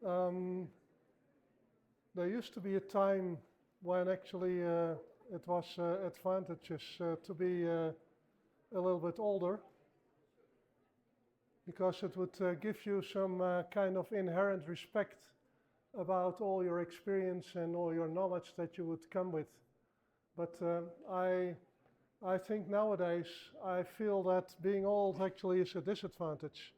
um, there used to be a time when actually it was advantageous to be a little bit older, because it would give you some kind of inherent respect about all your experience and all your knowledge that you would come with. But I think nowadays I feel that being old actually is a disadvantage,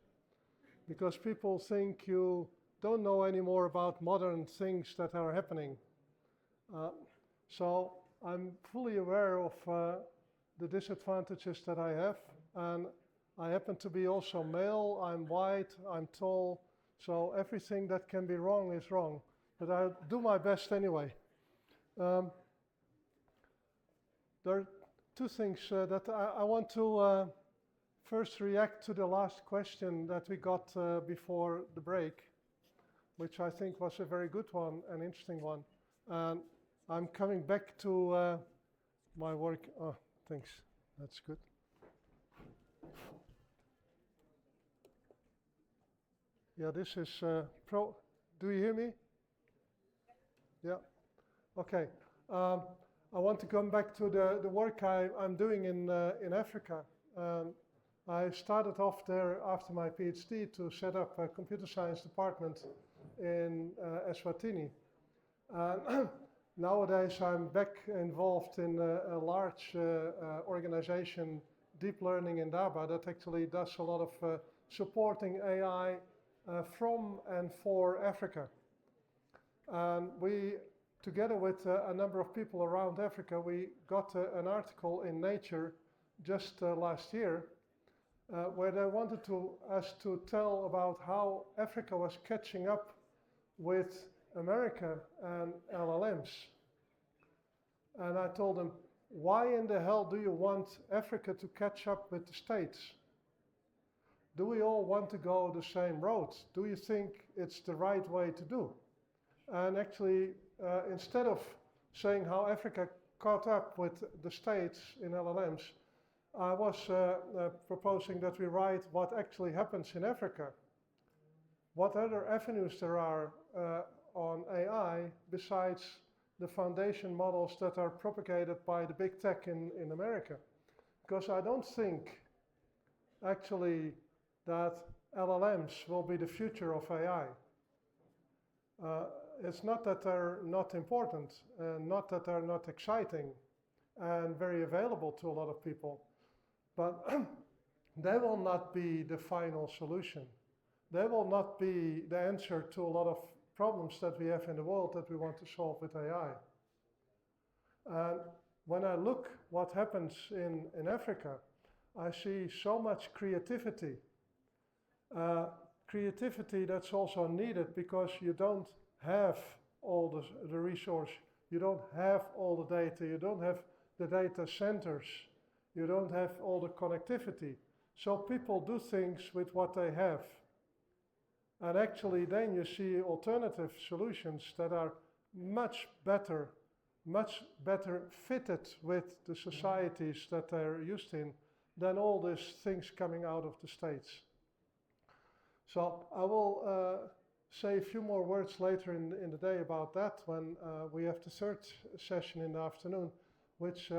because people think you don't know anymore about modern things that are happening. So I'm fully aware of the disadvantages that I have, and I happen to be also male, I'm white, I'm tall, so everything that can be wrong is wrong. But I do my best anyway. There are two things that I want to first react to the last question that we got before the break, which I think was a very good one, an interesting one. And I'm coming back to my work. Oh, thanks. That's good. Yeah, this is pro. Do you hear me? Yeah. Okay. I want to come back to the work I'm doing in Africa. I started off there after my PhD to set up a computer science department in Eswatini. Nowadays I'm back involved in a large organization, Deep Learning in Daba, that actually does a lot of supporting AI from and for Africa. And we, together with a number of people around Africa, we got an article in Nature just last year where they wanted us to tell about how Africa was catching up with America and LLMs. And I told them, why in the hell do you want Africa to catch up with the States? Do we all want to go the same road? Do you think it's the right way to do? And actually, instead of saying how Africa caught up with the States in LLMs, I was proposing that we write what actually happens in Africa. What other avenues there are on AI besides the foundation models that are propagated by the big tech in America. Because I don't think actually that LLMs will be the future of AI. It's not that they're not important, not that they're not exciting and very available to a lot of people, but they will not be the final solution. They will not be the answer to a lot of problems that we have in the world that we want to solve with AI. And when I look what happens in Africa, I see so much creativity. Creativity that's also needed because you don't have all the resource, you don't have all the data, you don't have the data centers, you don't have all the connectivity. So people do things with what they have. And actually then you see alternative solutions that are much better fitted with the societies that they're used in than all these things coming out of the States. So I will say a few more words later in the day about that when we have the third session in the afternoon, which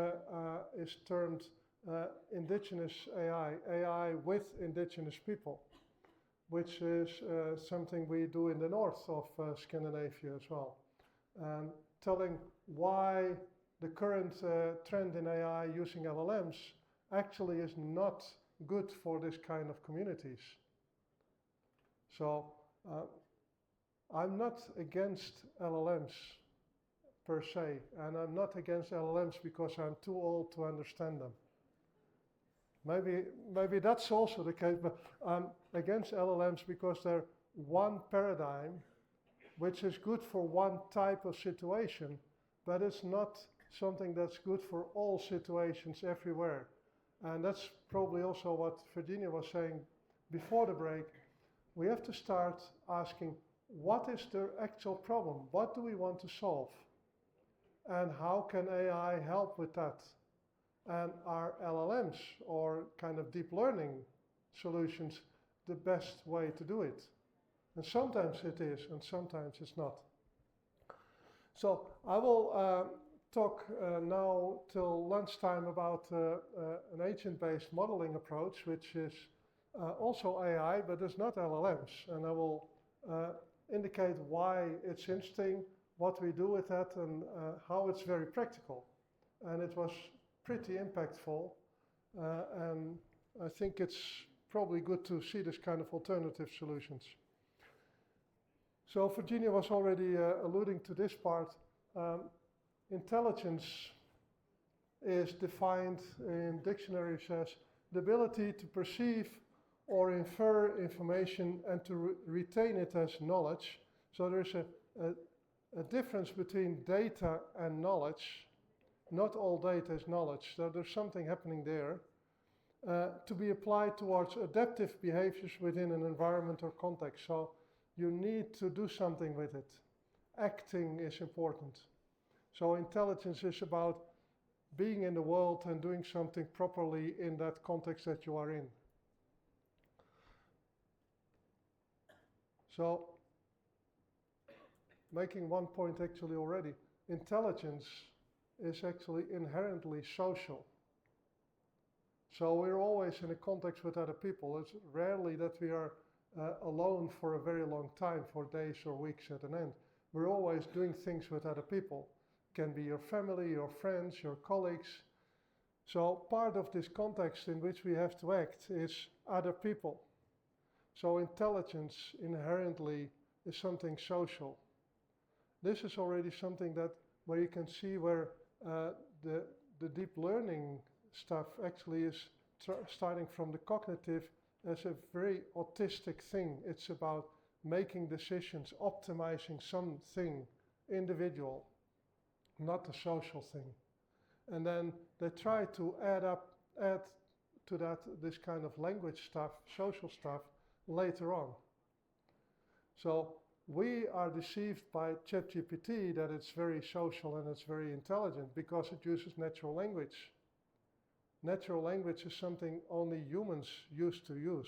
is termed Indigenous AI, AI with indigenous people, which is something we do in the north of Scandinavia as well. And telling why the current trend in AI using LLMs actually is not good for this kind of communities. So I'm not against LLMs per se, and I'm not against LLMs because I'm too old to understand them. Maybe that's also the case, but I'm against LLMs because they're one paradigm which is good for one type of situation, but it's not something that's good for all situations everywhere. And that's probably also what Virginia was saying before the break. We have to start asking, what is the actual problem? What do we want to solve? And how can AI help with that? And are LLMs or kind of deep learning solutions the best way to do it? And sometimes it is, and sometimes it's not. So I will talk now till lunchtime about an agent-based modeling approach, which is also AI, but it's not LLMs. And I will indicate why it's interesting, what we do with that, and how it's very practical. And it was pretty impactful, and I think it's probably good to see this kind of alternative solutions. So Virginia was already alluding to this part. Intelligence is defined in dictionaries as the ability to perceive or infer information and to retain it as knowledge. So there's a difference between data and knowledge. Not all data is knowledge, so there's something happening there. To be applied towards adaptive behaviors within an environment or context. So you need to do something with it. Acting is important. So intelligence is about being in the world and doing something properly in that context that you are in. So, making one point actually already, intelligence is actually inherently social. So we're always in a context with other people. It's rarely that we are alone for a very long time, for days or weeks at an end. We're always doing things with other people. It can be your family, your friends, your colleagues. So part of this context in which we have to act is other people. So intelligence inherently is something social. This is already something that where you can see where the deep learning stuff actually is starting from the cognitive as a very autistic thing. It's about making decisions, optimizing something individual, not a social thing. And then they try to add to that this kind of language stuff, social stuff, later on. So we are deceived by ChatGPT that it's very social and it's very intelligent because it uses natural language. Natural language is something only humans used to use.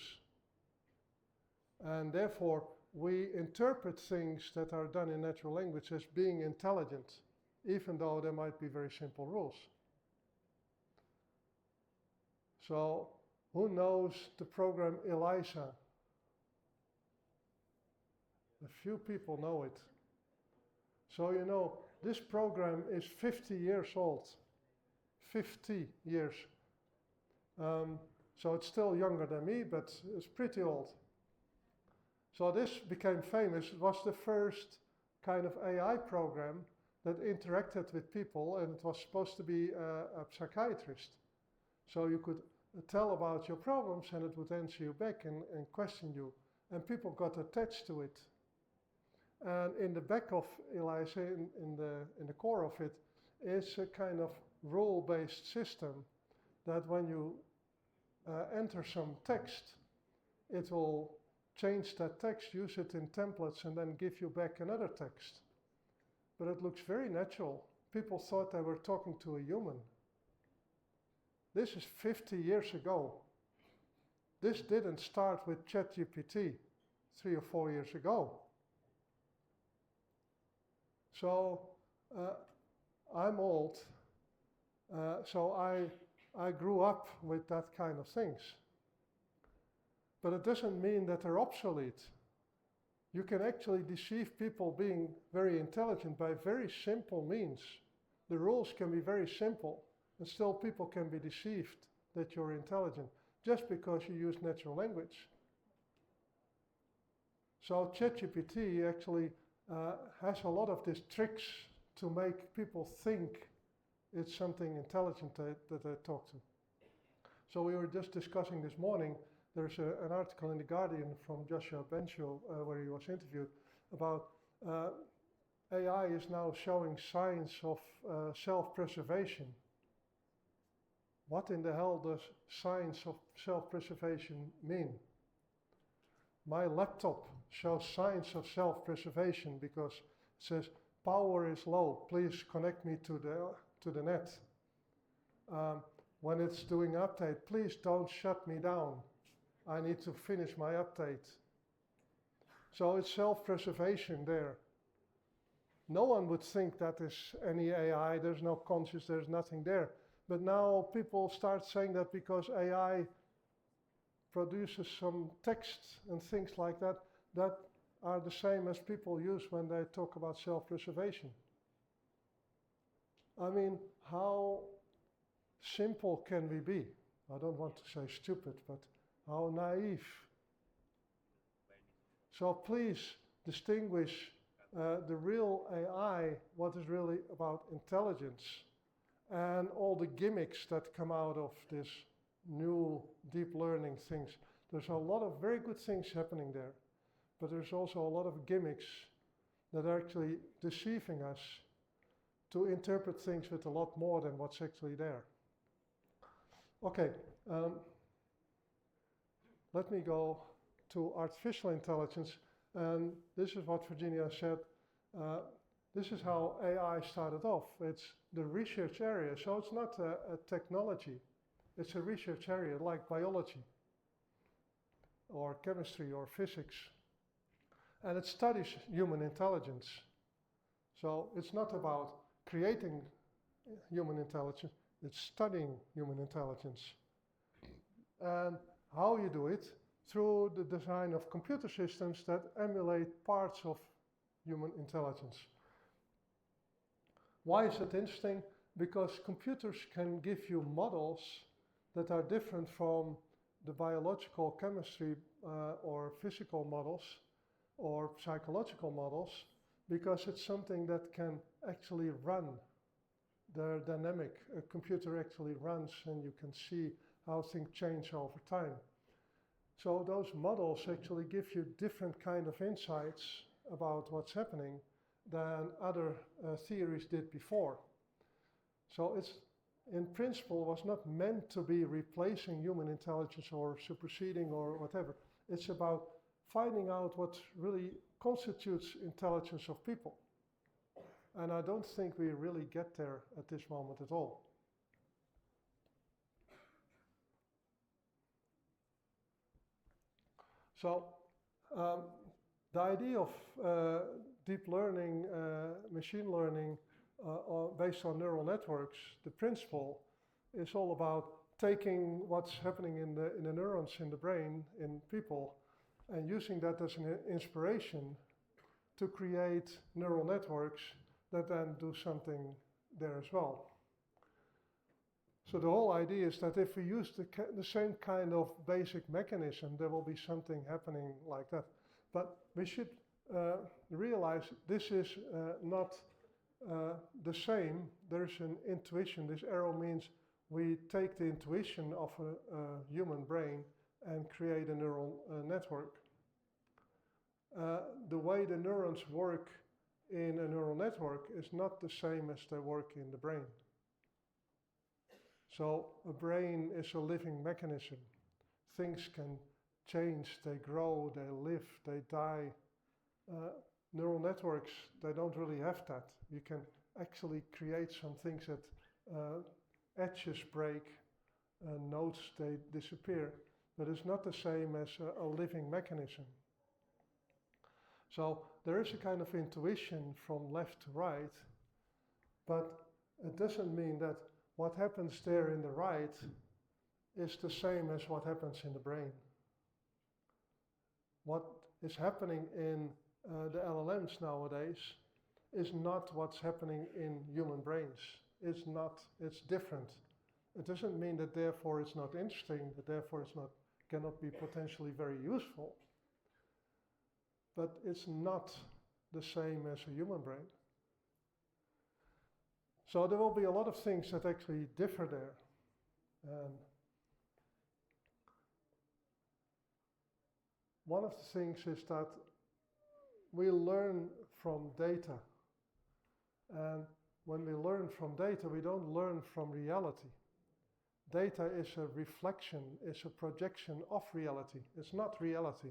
And therefore, we interpret things that are done in natural language as being intelligent, even though there might be very simple rules. So, who knows the program ELIZA? A few people know it. So you know, this program is 50 years old. 50 years. So it's still younger than me, but it's pretty old. So this became famous. It was the first kind of AI program that interacted with people, and it was supposed to be a psychiatrist. So you could tell about your problems and it would answer you back and question you. And people got attached to it. And in the back of ELIZA, in the core of it, is a kind of rule-based system that when you enter some text, it will change that text, use it in templates, and then give you back another text. But it looks very natural. People thought they were talking to a human. This is 50 years ago. This didn't start with ChatGPT 3 or 4 years ago. So I'm old, so I grew up with that kind of things. But it doesn't mean that they're obsolete. You can actually deceive people being very intelligent by very simple means. The rules can be very simple, and still people can be deceived that you're intelligent, just because you use natural language. So ChatGPT actually has a lot of these tricks to make people think it's something intelligent that they talk to. So we were just discussing this morning, there's an article in The Guardian from Joshua Benshaw where he was interviewed about AI is now showing signs of self-preservation. What in the hell does signs of self-preservation mean? My laptop shows signs of self-preservation because it says power is low, please connect me to the net. When it's doing update, please don't shut me down. I need to finish my update. So it's self-preservation there. No one would think that is any AI, there's no conscious, there's nothing there. But now people start saying that because AI produces some text and things like that, that are the same as people use when they talk about self-preservation. I mean, how simple can we be? I don't want to say stupid, but how naive. So please distinguish the real AI, what is really about intelligence, and all the gimmicks that come out of this new deep learning things. There's a lot of very good things happening there, but there's also a lot of gimmicks that are actually deceiving us to interpret things with a lot more than what's actually there. Okay, let me go to artificial intelligence, and this is what Virginia said. This is how AI started off. It's the research area, so it's not a technology. It's a research area like biology or chemistry or physics. And it studies human intelligence. So it's not about creating human intelligence, it's studying human intelligence. And how you do it? Through the design of computer systems that emulate parts of human intelligence. Why is that interesting? Because computers can give you models that are different from the biological chemistry or physical models or psychological models, because it's something that can actually run. They're dynamic. A computer actually runs and you can see how things change over time. So those models actually give you different kind of insights about what's happening than other theories did before. So it's, in principle, was not meant to be replacing human intelligence or superseding or whatever. It's about finding out what really constitutes intelligence of people. And I don't think we really get there at this moment at all. So the idea of deep learning, machine learning based on neural networks, the principle is all about taking what's happening in the neurons in the brain in people and using that as an inspiration to create neural networks that then do something there as well. So the whole idea is that if we use the same kind of basic mechanism, there will be something happening like that. But we should realize this is not the same. There's an intuition. This arrow means we take the intuition of a human brain and create a neural network. The way the neurons work in a neural network is not the same as they work in the brain. So a brain is a living mechanism. Things can change, they grow, they live, they die. Neural networks, they don't really have that. You can actually create some things that edges break, nodes, they disappear. But it's not the same as a living mechanism. So there is a kind of intuition from left to right, but it doesn't mean that what happens there in the right is the same as what happens in the brain. What is happening in the LLMs nowadays is not what's happening in human brains. It's not, it's different. It doesn't mean that therefore it's not interesting, that therefore it's not, cannot be potentially very useful. But it's not the same as a human brain. So there will be a lot of things that actually differ there. One of the things is that we learn from data. And when we learn from data, we don't learn from reality. Data is a reflection, is a projection of reality. It's not reality.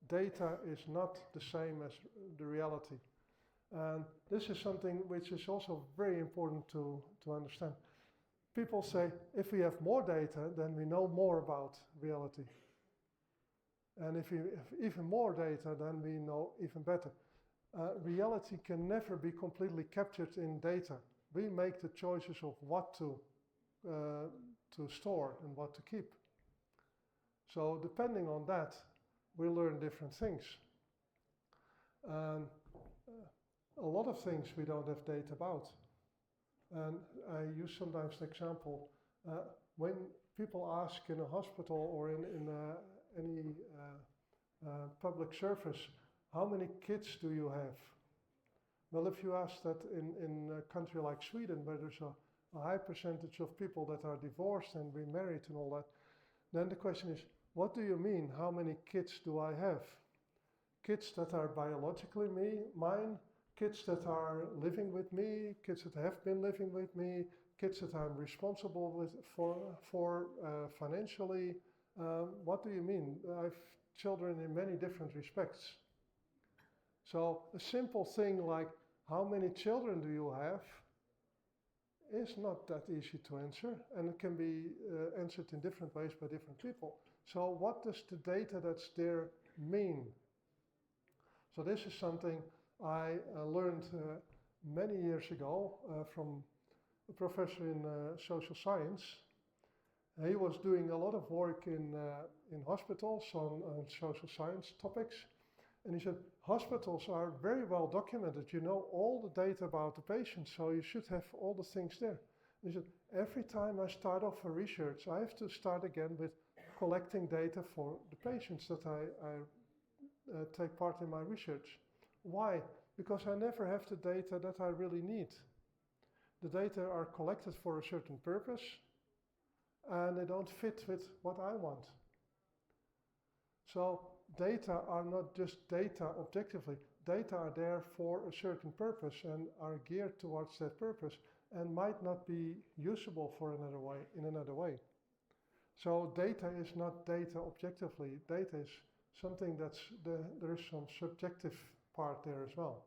Data is not the same as the reality. And this is something which is also very important to understand. People say, if we have more data, then we know more about reality. And if we have even more data, then we know even better. Reality can never be completely captured in data. We make the choices of what to store and what to keep. So depending on that, we learn different things. And a lot of things we don't have data about. And I use sometimes an example. When people ask in a hospital or in any public service, how many kids do you have? Well, if you ask that in a country like Sweden, where there's a high percentage of people that are divorced and remarried and all that, then the question is, what do you mean, how many kids do I have? Kids that are biologically mine, kids that are living with me, kids that have been living with me, kids that I'm responsible for financially. What do you mean? I have children in many different respects. So a simple thing like, how many children do you have, is not that easy to answer, and it can be answered in different ways by different people. So what does the data that's there mean? So this is something I learned many years ago from a professor in social science. He was doing a lot of work in hospitals on social science topics. And he said, hospitals are very well documented. You know all the data about the patient, so you should have all the things there. And he said, every time I start off a research, I have to start again with collecting data for the patients that I take part in my research. Why? Because I never have the data that I really need. The data are collected for a certain purpose, and they don't fit with what I want. So data are not just data objectively. Data are there for a certain purpose and are geared towards that purpose and might not be usable for in another way. So data is not data objectively. Data is something that's, there is some subjective part there as well.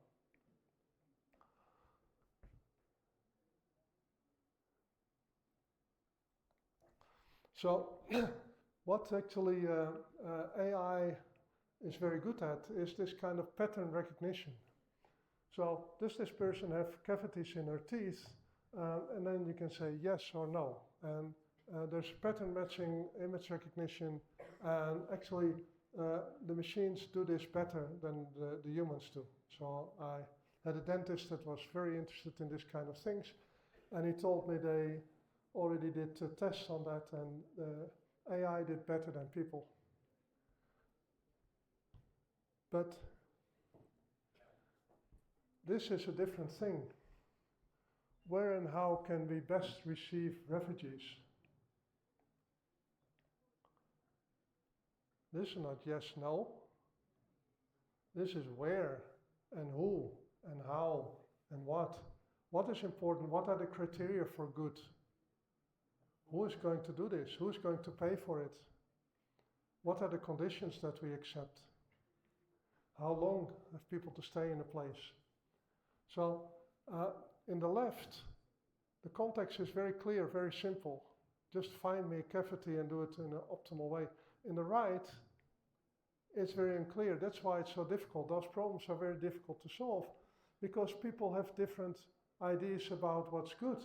So what actually AI is very good at is this kind of pattern recognition. So does this person have cavities in her teeth? And then you can say yes or no. And there's pattern matching, image recognition, and actually the machines do this better than the humans do. So I had a dentist that was very interested in this kind of things, and he told me they already did tests on that, and AI did better than people. But this is a different thing. Where and how can we best receive refugees? This is not yes, no. This is where and who and how and what. What is important? What are the criteria for good? Who is going to do this? Who is going to pay for it? What are the conditions that we accept? How long have people to stay in a place? So in the left, the context is very clear, very simple. Just find me a cavity and do it in an optimal way. In the right, it's very unclear. That's why it's so difficult. Those problems are very difficult to solve because people have different ideas about what's good.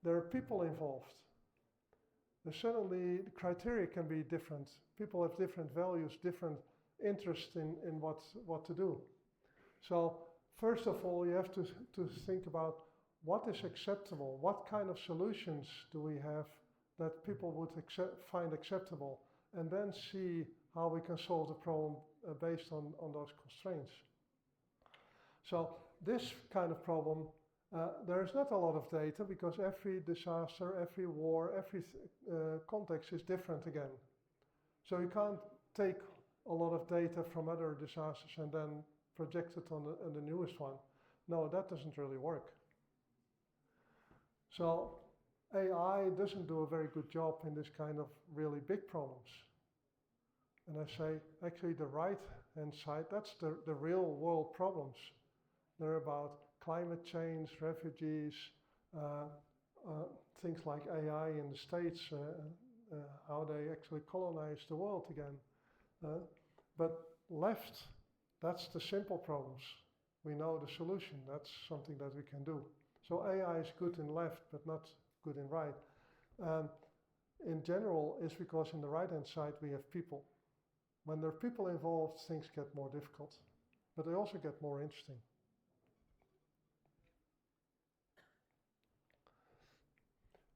There are people involved. And suddenly the criteria can be different. People have different values, different interests in what to do. So first of all, you have to think about what is acceptable, what kind of solutions do we have that people would find acceptable, and then see how we can solve the problem based on those constraints. So this kind of problem, there is not a lot of data because every disaster, every war, every context is different again. So you can't take a lot of data from other disasters and then project it on the newest one. No, that doesn't really work. So AI doesn't do a very good job in this kind of really big problems. And I say, actually the right-hand side, that's the real world problems. They're about climate change, refugees, things like AI in the States, how they actually colonize the world again. But left, that's the simple problems. We know the solution. That's something that we can do. So AI is good in left, but not good in right. And in general, is because in the right-hand side we have people. When there are people involved, things get more difficult, but they also get more interesting.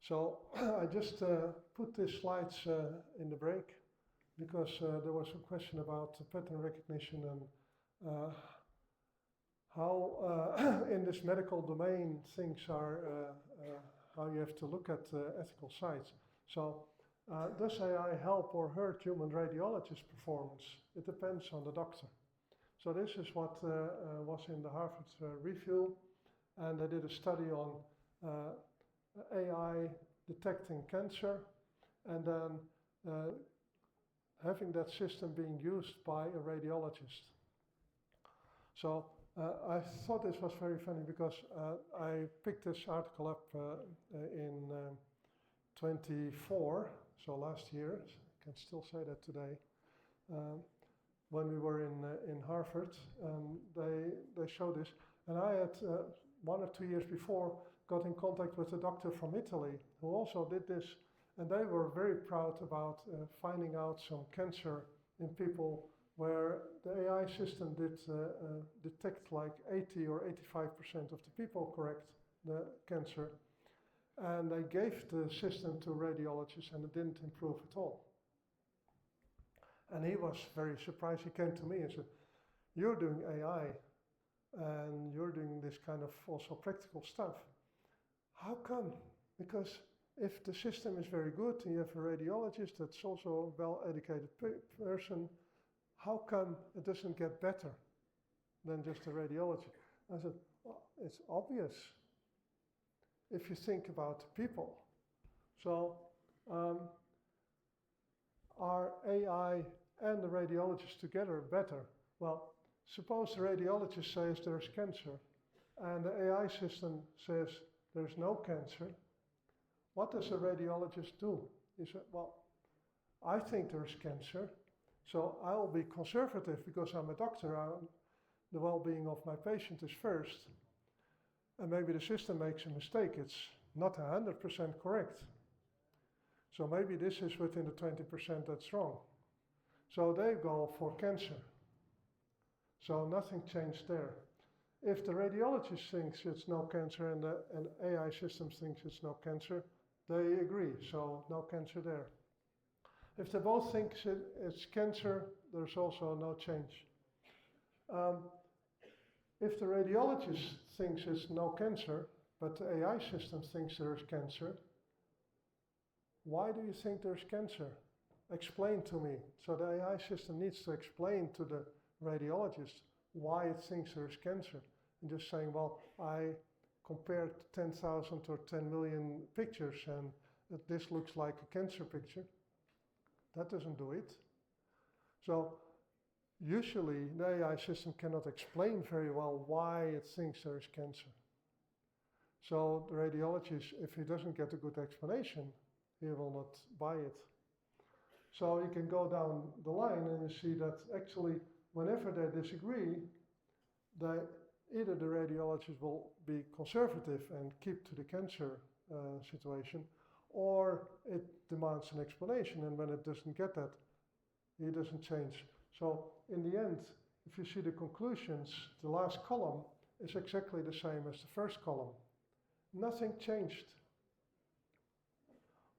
So I just put these slides in the break because there was a question about pattern recognition and how in this medical domain things are, how you have to look at ethical sides. So does AI help or hurt human radiologist performance? It depends on the doctor. So this is what was in the Harvard Review, and they did a study on AI detecting cancer, and then having that system being used by a radiologist. So I thought this was very funny because I picked this article up in 24, so last year, I can still say that today, when we were in Harvard, they showed this, and I had 1 or 2 years before got in contact with a doctor from Italy who also did this, and they were very proud about finding out some cancer in people where the AI system did detect like 80 or 85% of the people correct the cancer, and they gave the system to radiologists and it didn't improve at all. And he was very surprised. He came to me and said, "You're doing AI and you're doing this kind of also practical stuff. How come? Because if the system is very good and you have a radiologist that's also a well-educated person, how come it doesn't get better than just a radiology?" I said, "Well, it's obvious if you think about people." So are AI and the radiologist together better? Well, suppose the radiologist says there's cancer and the AI system says there's no cancer. What does a radiologist do? He said, "Well, I think there's cancer, so I'll be conservative because I'm a doctor. The well-being of my patient is first. And maybe the system makes a mistake. It's not 100% correct. So maybe this is within the 20% that's wrong." So they go for cancer. So nothing changed there. If the radiologist thinks it's no cancer and the AI system thinks it's no cancer, they agree, so no cancer there. If they both think it's cancer, there's also no change. If the radiologist thinks it's no cancer, but the AI system thinks there's cancer, why do you think there's cancer? Explain to me. So the AI system needs to explain to the radiologist why it thinks there's cancer. And just saying, well, I compared 10,000 or 10 million pictures and this looks like a cancer picture. That doesn't do it. So usually the AI system cannot explain very well why it thinks there is cancer. So the radiologist, if he doesn't get a good explanation, he will not buy it. So you can go down the line and you see that actually whenever they disagree, either the radiologist will be conservative and keep to the cancer situation, or it demands an explanation, and when it doesn't get that, he doesn't change. So in the end, if you see the conclusions, the last column is exactly the same as the first column. Nothing changed.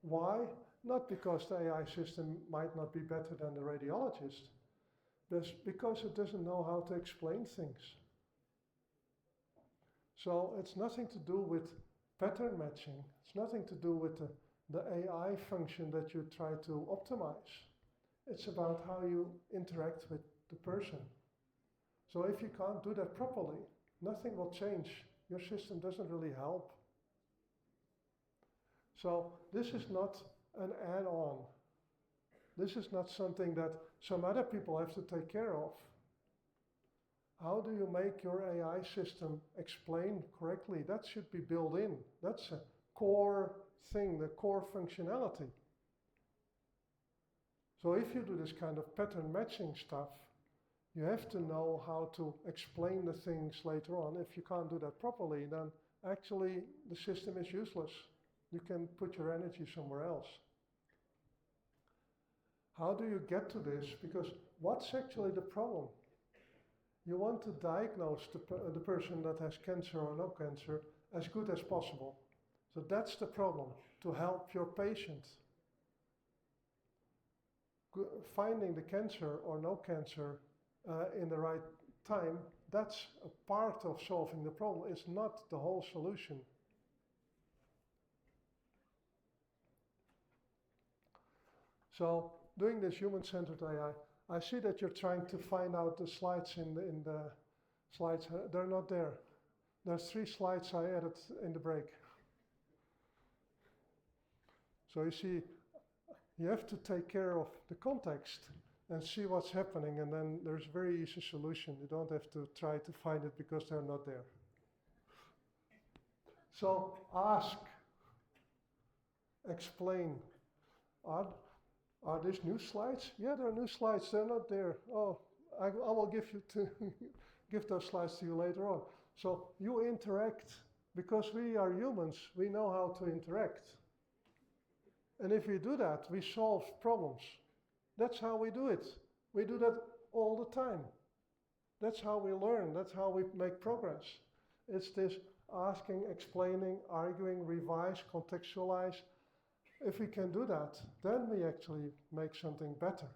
Why? Not because the AI system might not be better than the radiologist, but because it doesn't know how to explain things. So it's nothing to do with pattern matching. It's nothing to do with the AI function that you try to optimize. It's about how you interact with the person. So if you can't do that properly, nothing will change. Your system doesn't really help. So this is not an add-on. This is not something that some other people have to take care of. How do you make your AI system explain correctly? That should be built in. That's a core thing, the core functionality. So if you do this kind of pattern matching stuff, you have to know how to explain the things later on. If you can't do that properly, then actually the system is useless. You can put your energy somewhere else. How do you get to this? Because what's actually the problem? You want to diagnose the person that has cancer or no cancer as good as possible. So that's the problem, to help your patient. Finding the cancer or no cancer in the right time, that's a part of solving the problem. It's not the whole solution. So doing this human-centered AI, I see that you're trying to find out the slides in the slides. They're not there. There's 3 slides I added in the break. So you see, you have to take care of the context and see what's happening, and then there's a very easy solution. You don't have to try to find it because they're not there. So ask, explain. Are these new slides? Yeah, they're new slides. They're not there. Oh, I will give those slides to you later on. So you interact, because we are humans. We know how to interact. And if we do that, we solve problems. That's how we do it. We do that all the time. That's how we learn. That's how we make progress. It's this asking, explaining, arguing, revise, contextualize. If we can do that, then we actually make something better.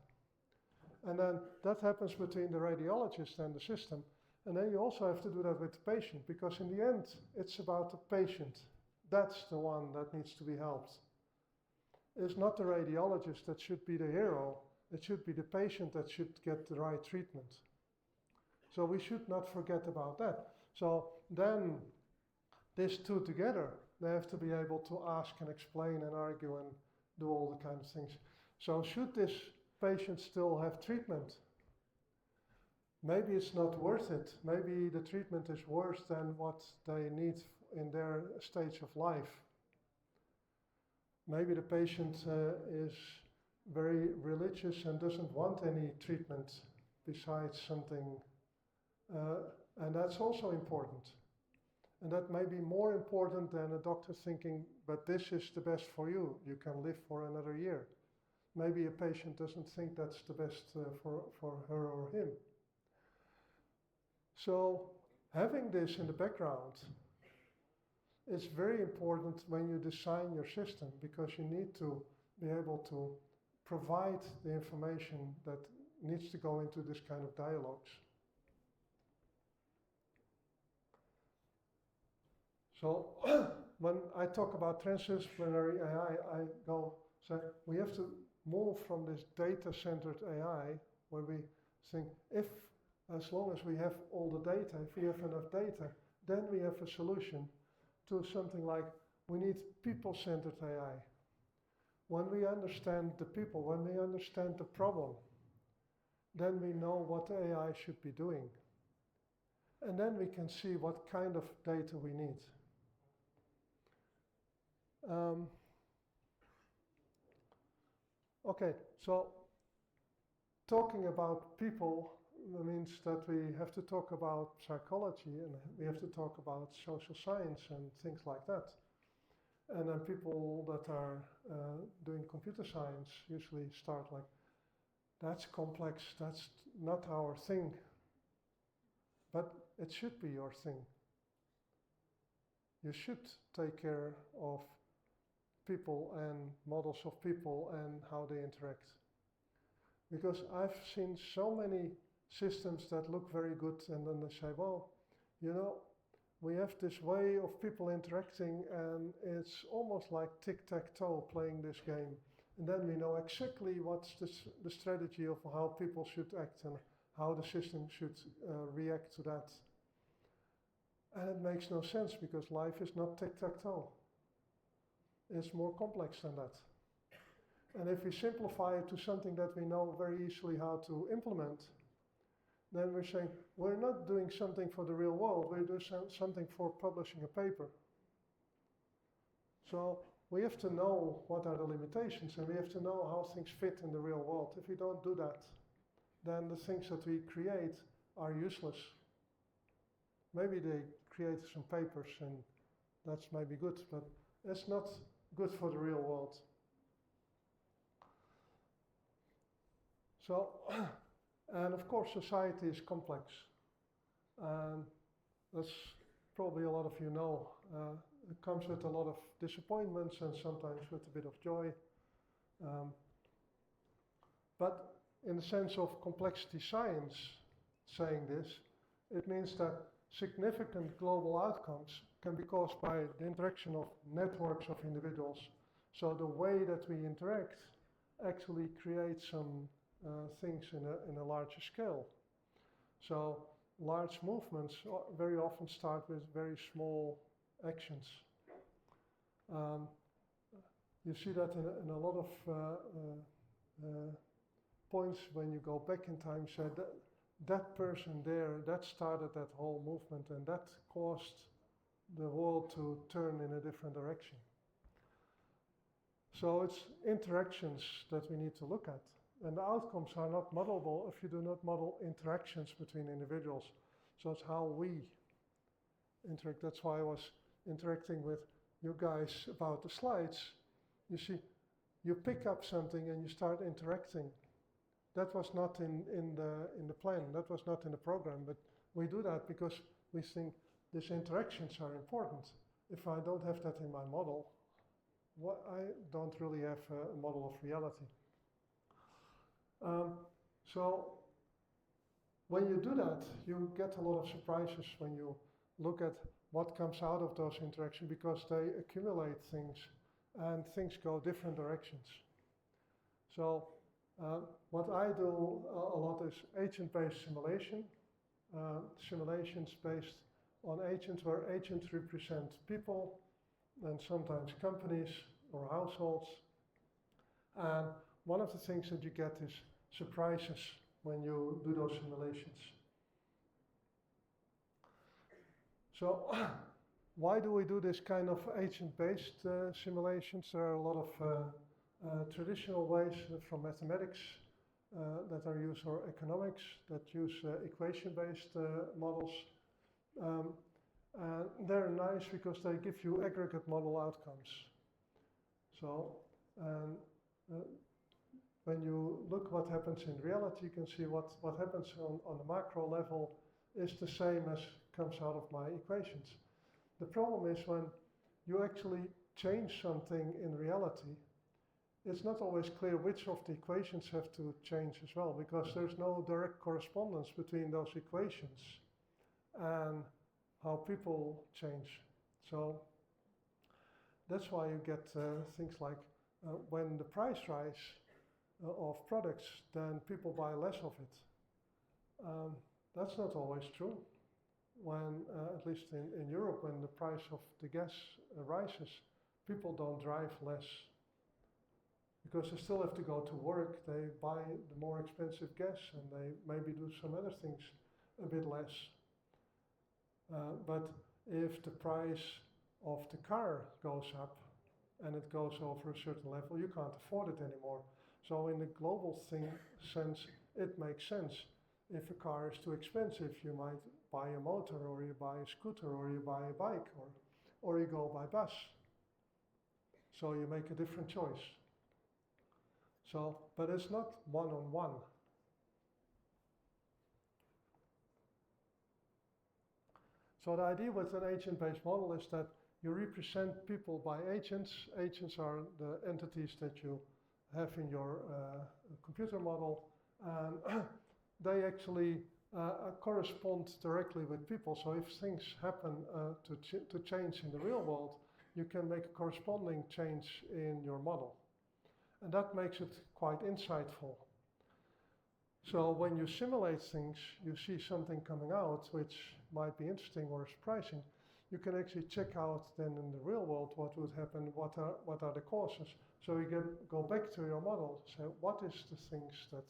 And then that happens between the radiologist and the system. And then you also have to do that with the patient, because in the end, it's about the patient. That's the one that needs to be helped. It's not the radiologist that should be the hero. It should be the patient that should get the right treatment. So we should not forget about that. So then, these two together, they have to be able to ask and explain and argue and do all the kind of things. So should this patient still have treatment? Maybe it's not worth it. Maybe the treatment is worse than what they need in their stage of life. Maybe the patient is very religious and doesn't want any treatment besides something, and that's also important. And that may be more important than a doctor thinking, but this is the best for you, you can live for another year. Maybe a patient doesn't think that's the best for her or him. So having this in the background is very important when you design your system, because you need to be able to provide the information that needs to go into this kind of dialogues. So when I talk about transdisciplinary AI, I go, so we have to move from this data-centered AI, where we think, as long as we have all the data, if we have enough data, then we have a solution, to something like, we need people-centered AI. When we understand the people, when we understand the problem, then we know what AI should be doing. And then we can see what kind of data we need. Okay, so talking about people means that we have to talk about psychology, and we have to talk about social science and things like that. And then people that are doing computer science usually start like, that's complex, that's not our thing. But it should be your thing. You should take care of people and models of people and how they interact. Because I've seen so many systems that look very good, and then they say, well, you know, we have this way of people interacting, and it's almost like tic-tac-toe playing this game. And then we know exactly what's the strategy of how people should act and how the system should react to that. And it makes no sense, because life is not tic-tac-toe. It's more complex than that. And if we simplify it to something that we know very easily how to implement, then we're saying, we're not doing something for the real world, we're doing something for publishing a paper. So we have to know what are the limitations, and we have to know how things fit in the real world. If we don't do that, then the things that we create are useless. Maybe they create some papers and that's maybe good, but it's not good for the real world. So, and of course society is complex. And that's probably a lot of you know. It comes with a lot of disappointments and sometimes with a bit of joy. But in the sense of complexity science saying this, it means that significant global outcomes can be caused by the interaction of networks of individuals. So the way that we interact actually creates some things in a larger scale. So large movements very often start with very small actions. You see that in a lot of points when you go back in time, say that person there, that started that whole movement and that caused the world to turn in a different direction. So it's interactions that we need to look at. And the outcomes are not modelable if you do not model interactions between individuals. So it's how we interact. That's why I was interacting with you guys about the slides. You see, you pick up something and you start interacting. That was not in the plan, that was not in the program, but we do that because we think these interactions are important. If I don't have that in my model, I don't really have a model of reality. So when you do that, you get a lot of surprises when you look at what comes out of those interactions, because they accumulate things and things go different directions. So what I do a lot is agent-based simulation, simulations based on agents where agents represent people and sometimes companies or households. And one of the things that you get is surprises when you do those simulations. So why do we do this kind of agent-based simulations? There are a lot of traditional ways from mathematics that are used, or economics that use equation-based models. And they're nice because they give you aggregate model outcomes. So when you look what happens in reality, you can see what happens on the macro level is the same as comes out of my equations. The problem is when you actually change something in reality, it's not always clear which of the equations have to change as well, because there's no direct correspondence between those equations and how people change. So that's why you get things like when the price rise of products, then people buy less of it. That's not always true. When, at least in Europe, when the price of the gas rises, people don't drive less. Because they still have to go to work, they buy the more expensive gas and they maybe do some other things a bit less. But if the price of the car goes up and it goes over a certain level, you can't afford it anymore. So in the global sense, it makes sense. If a car is too expensive, you might buy a motor, or you buy a scooter, or you buy a bike, or you go by bus. So you make a different choice. So, but it's not one-on-one. So the idea with an agent-based model is that you represent people by agents. Agents are the entities that you have in your computer model, and they actually correspond directly with people. So if things happen to change in the real world, you can make a corresponding change in your model. And that makes it quite insightful. So when you simulate things, you see something coming out which might be interesting or surprising. You can actually check out then in the real world what would happen, what are the causes. So you go back to your model, say what is the things that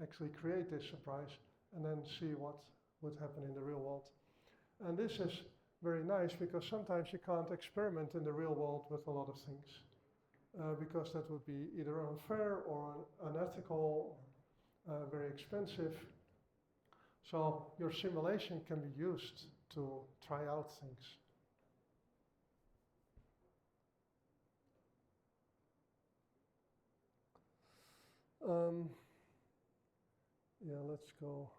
actually create this surprise, and then see what would happen in the real world. And this is very nice because sometimes you can't experiment in the real world with a lot of things. because that would be either unfair or unethical, very expensive. So your simulation can be used to try out things. Yeah, let's go.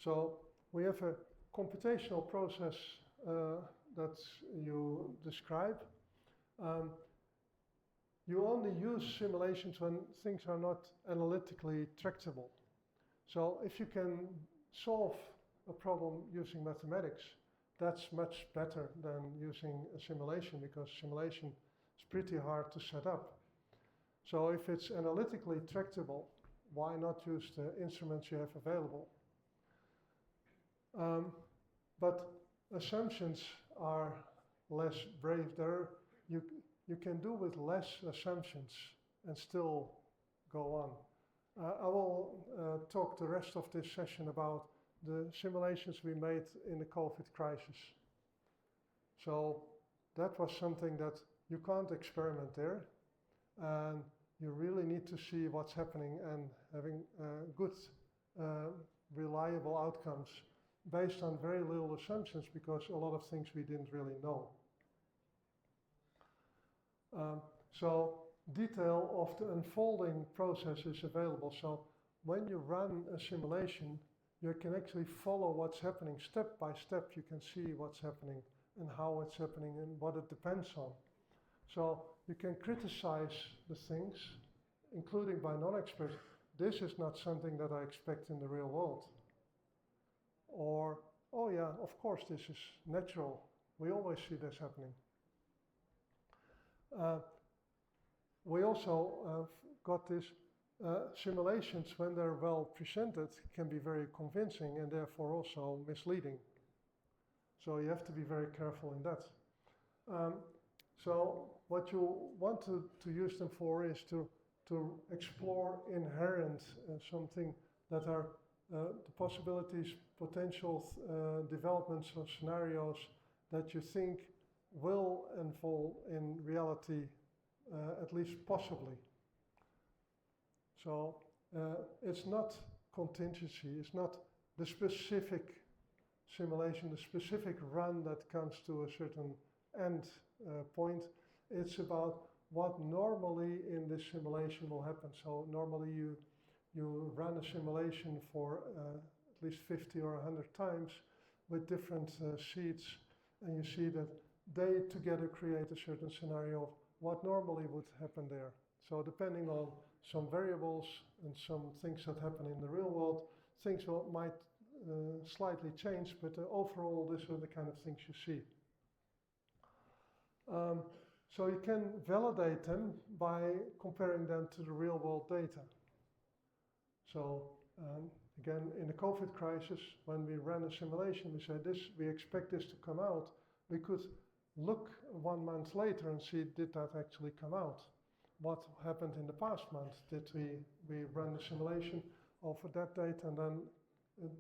So we have a computational process that you describe. You only use simulations when things are not analytically tractable. So if you can solve a problem using mathematics, that's much better than using a simulation, because simulation is pretty hard to set up. So if it's analytically tractable, why not use the instruments you have available? But assumptions are less brave. You can do with less assumptions and still go on. I will talk the rest of this session about the simulations we made in the COVID crisis. So that was something that you can't experiment there, and you really need to see what's happening and having good, reliable outcomes based on very little assumptions, because a lot of things we didn't really know. So detail of the unfolding process is available. So when you run a simulation, you can actually follow what's happening step by step. You can see what's happening and how it's happening and what it depends on. So you can criticize the things, including by non-experts. This is not something that I expect in the real world. Or, oh yeah, of course this is natural. We always see this happening. We also got this simulations, when they're well presented, can be very convincing and therefore also misleading. So you have to be very careful in that. So what you want to use them for is to explore inherent something that are the possibilities, potential developments of scenarios that you think will unfold in reality, at least possibly. So it's not contingency, it's not the specific simulation, the specific run that comes to a certain end point. It's about what normally in this simulation will happen. So normally you run a simulation for at least 50 or 100 times with different seeds, and you see that they together create a certain scenario of what normally would happen there. So depending on some variables and some things that happen in the real world, things might slightly change, but overall these are the kind of things you see. So you can validate them by comparing them to the real world data. So again, in the COVID crisis, when we ran a simulation, we said we expect this to come out. We could look 1 month later and see, did that actually come out? What happened in the past month? Did we run the simulation over that date, and then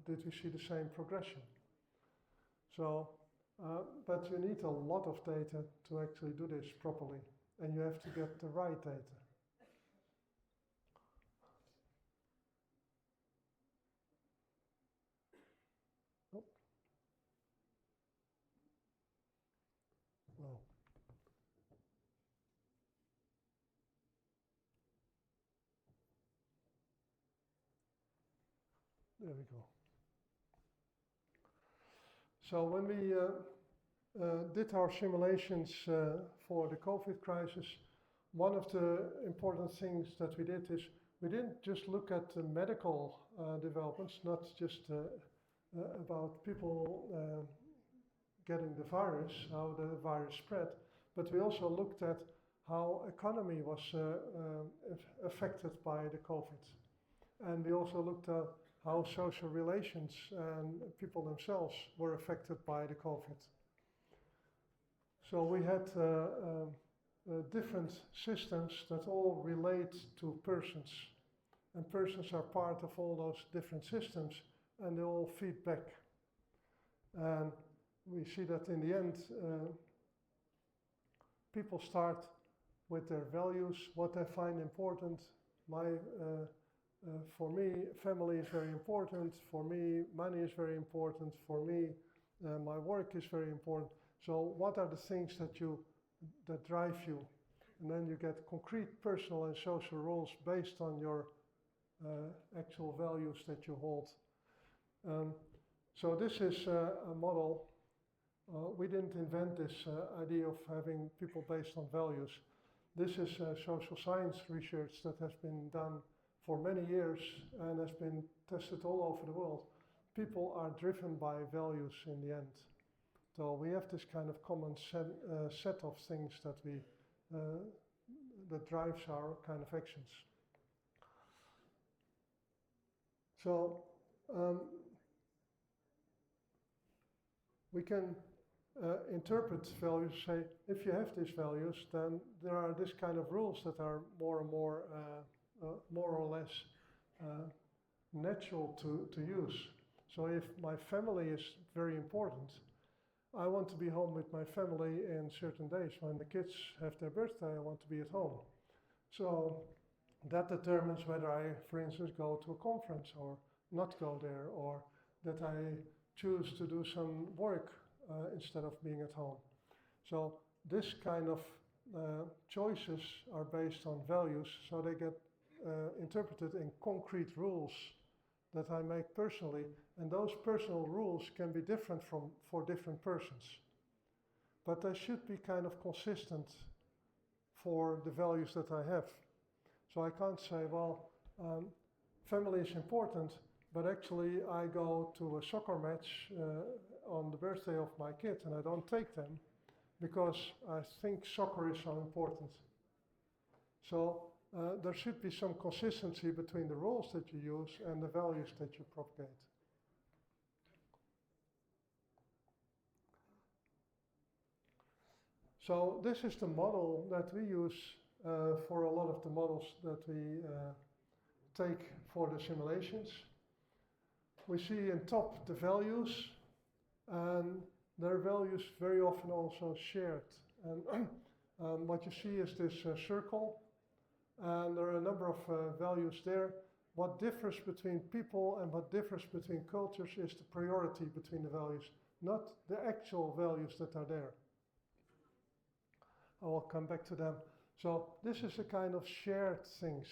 did we see the same progression? So, but you need a lot of data to actually do this properly, and you have to get the right data. Oh. Well. There we go. So when we did our simulations for the COVID crisis, one of the important things that we did is we didn't just look at the medical developments, not just about people getting the virus, how the virus spread, but we also looked at how economy was affected by the COVID. And we also looked at how social relations and people themselves were affected by the COVID. So we had different systems that all relate to persons. And persons are part of all those different systems, and they all feed back. And we see that in the end, people start with their values, what they find important. For me, family is very important. For me, money is very important. For me, my work is very important. So what are the things that drive you? And then you get concrete personal and social rules based on your actual values that you hold. So this is a model. We didn't invent this idea of having people based on values. This is social science research that has been done for many years and has been tested all over the world. People are driven by values in the end. So we have this kind of common set of things that drives our kind of actions. So we can interpret values, say, if you have these values, then there are this kind of rules that are more and more, more or less natural to use. So if my family is very important, I want to be home with my family in certain days. When the kids have their birthday, I want to be at home. So that determines whether I, for instance, go to a conference or not go there, or that I choose to do some work instead of being at home. So this kind of choices are based on values, so they get interpreted in concrete rules that I make personally, and those personal rules can be different for different persons. But they should be kind of consistent for the values that I have. So I can't say, well, family is important, but actually I go to a soccer match on the birthday of my kid and I don't take them because I think soccer is so important. So there should be some consistency between the rules that you use and the values that you propagate. So this is the model that we use for a lot of the models that we take for the simulations. We see in top the values, and their values very often also shared. And what you see is this circle, and there are a number of values there. What differs between people and what differs between cultures is the priority between the values, not the actual values that are there. I will come back to them. So this is a kind of shared things.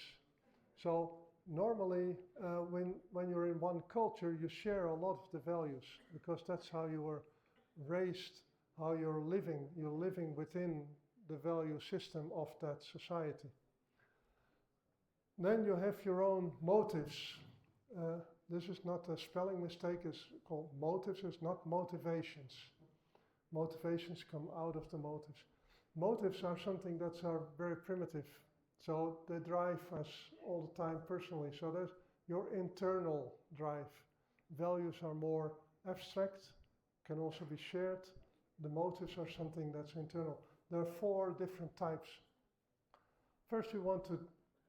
So normally when you're in one culture, you share a lot of the values because that's how you were raised, how you're living within the value system of that society. Then you have your own motives. This is not a spelling mistake, it's called motives, it's not motivations. Motivations come out of the motives. Motives are something that's very primitive. So they drive us all the time personally. So there's your internal drive. Values are more abstract, can also be shared. The motives are something that's internal. There are 4 different types. First, we want to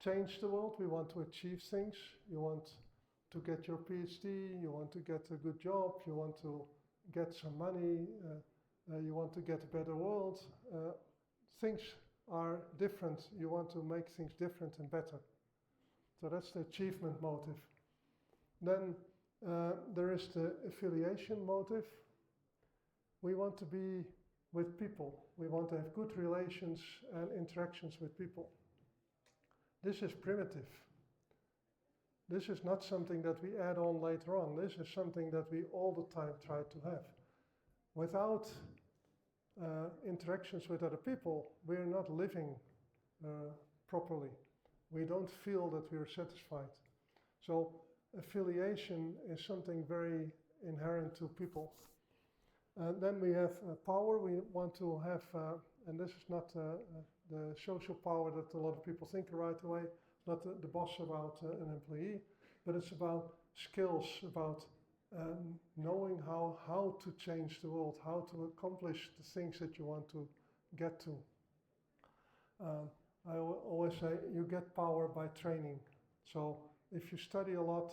change the world. We want to achieve things. You want to get your PhD. You want to get a good job. You want to get some money. You want to get a better world. Things are different. You want to make things different and better. So that's the achievement motive. Then there is the affiliation motive. We want to be with people. We want to have good relations and interactions with people. This is primitive. This is not something that we add on later on. This is something that we all the time try to have. Without interactions with other people, we're not living properly. We don't feel that we're satisfied. So affiliation is something very inherent to people. Then we have power. We want to have, and this is not the social power that a lot of people think right away. It's not the boss about an employee, but it's about skills, about knowing how to change the world, how to accomplish the things that you want to get to. I always say you get power by training. So if you study a lot,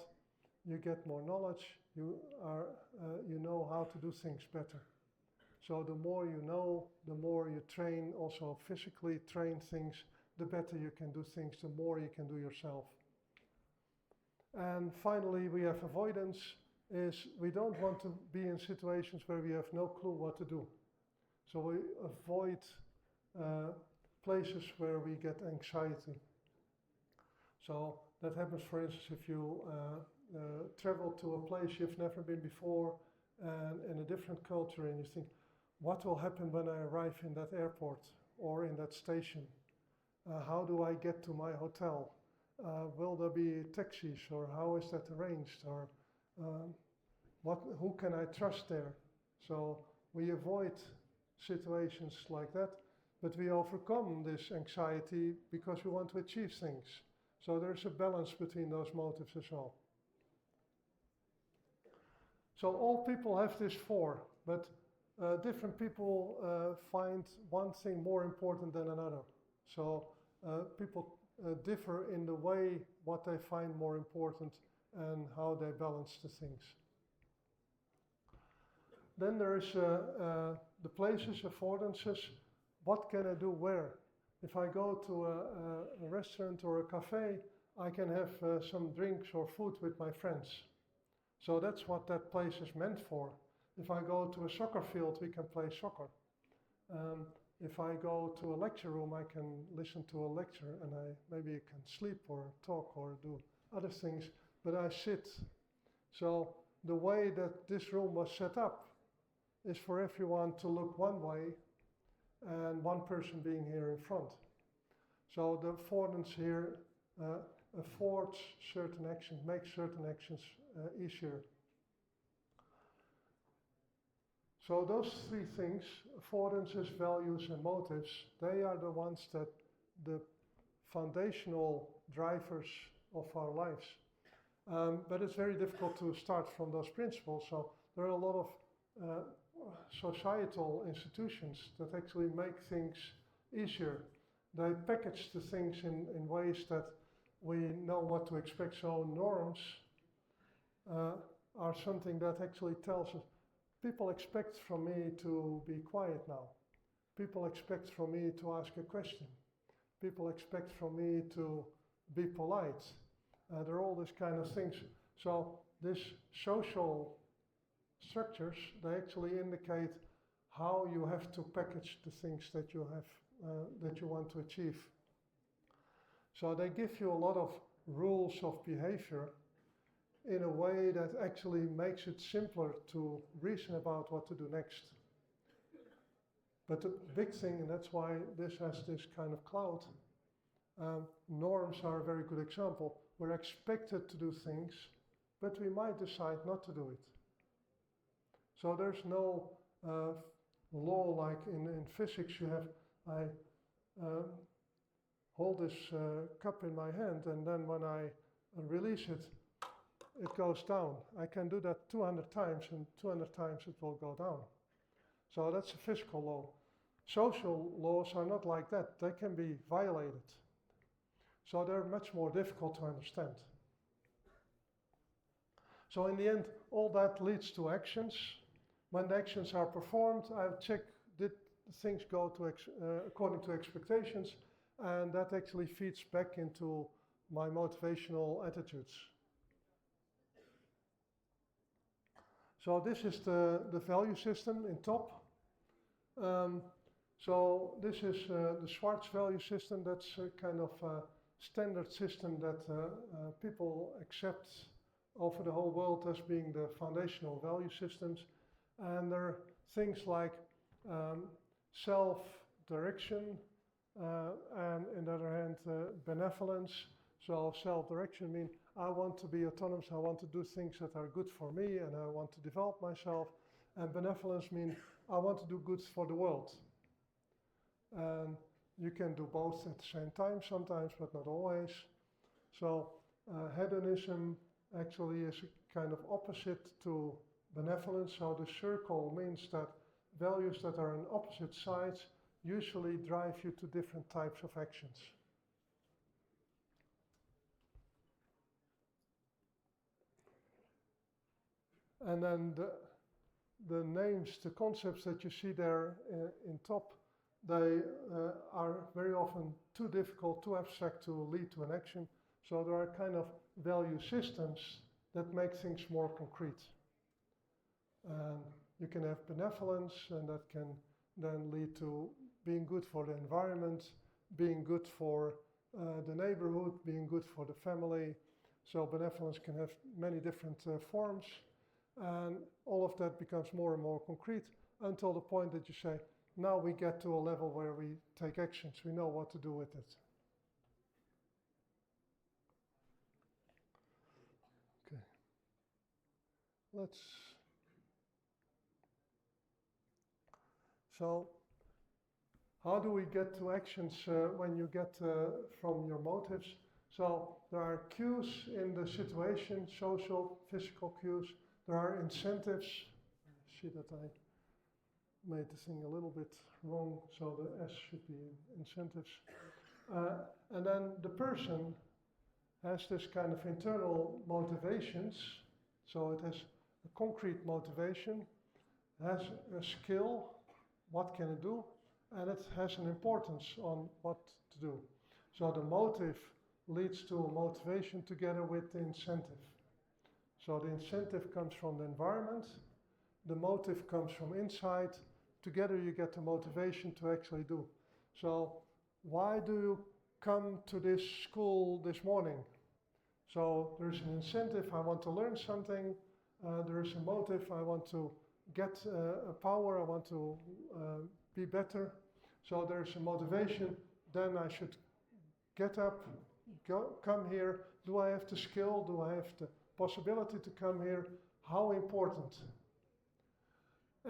you get more knowledge, you know how to do things better. So the more you know, the more you train, also physically train things, the better you can do things, the more you can do yourself. And finally, we have avoidance, is we don't want to be in situations where we have no clue what to do. So we avoid places where we get anxiety. So that happens, for instance, if you travel to a place you've never been before and in a different culture, and you think, what will happen when I arrive in that airport or in that station? How do I get to my hotel? Will there be taxis, or how is that arranged? Or who can I trust there? So we avoid situations like that, but we overcome this anxiety because we want to achieve things. So there's a balance between those motives as well. So all people have this four, but different people find one thing more important than another. So people differ in the way what they find more important and how they balance the things. Then there is the places, affordances. What can I do where? If I go to a restaurant or a cafe, I can have some drinks or food with my friends. So that's what that place is meant for. If I go to a soccer field, we can play soccer. If I go to a lecture room, I can listen to a lecture, and maybe I can sleep or talk or do other things, but I sit. So the way that this room was set up is for everyone to look one way and one person being here in front. So the affordance here affords certain actions, makes certain actions easier. So those three things, affordances, values and motives, they are the ones that the foundational drivers of our lives. But it's very difficult to start from those principles. So there are a lot of societal institutions that actually make things easier. They package the things in ways that we know what to expect. So norms are something that actually tells us, people expect from me to be quiet now. People expect from me to ask a question. People expect from me to be polite. There are all these kind of things. So these social structures, they actually indicate how you have to package the things that you have, that you want to achieve. So they give you a lot of rules of behavior in a way that actually makes it simpler to reason about what to do next. But the big thing, and that's why this has this kind of cloud, norms are a very good example. We're expected to do things, but we might decide not to do it. So there's no law like in physics. You have, I hold this cup in my hand, and then when I release it, it goes down. I can do that 200 times, and 200 times it will go down. So that's a physical law. Social laws are not like that. They can be violated. So they're much more difficult to understand. So in the end, all that leads to actions. When the actions are performed, I check, did things go to according to expectations, and that actually feeds back into my motivational attitudes. So this is the value system in top. So this is the Schwartz value system. That's a kind of standard system that people accept over the whole world as being the foundational value systems. And there are things like self-direction and on the other hand benevolence. So self-direction means I want to be autonomous, I want to do things that are good for me and I want to develop myself. And benevolence means I want to do good for the world. And you can do both at the same time sometimes, but not always. So hedonism actually is a kind of opposite to benevolence. So the circle means that values that are on opposite sides usually drive you to different types of actions. And then the names, the concepts that you see there in top, they are very often too difficult, too abstract to lead to an action. So there are kind of value systems that make things more concrete. And you can have benevolence, and that can then lead to being good for the environment, being good for the neighborhood, being good for the family. So benevolence can have many different forms, and all of that becomes more and more concrete until the point that you say, now we get to a level where we take actions, we know what to do with it. Okay. So how do we get to actions when you get from your motives? So there are cues in the situation, social, physical cues. There are incentives. I see that I made the thing a little bit wrong, so the S should be incentives. And then the person has this kind of internal motivations. So it has a concrete motivation, has a skill, what can it do, and it has an importance on what to do. So the motive leads to a motivation together with the incentive. So the incentive comes from the environment, the motive comes from inside, together you get the motivation to actually do. So why do you come to this school this morning? So there's an incentive, I want to learn something, there's a motive, I want to get a power, I want to be better. So there's a motivation, then I should get up, come here. Do I have the skill? Do I have the possibility to come here? How important?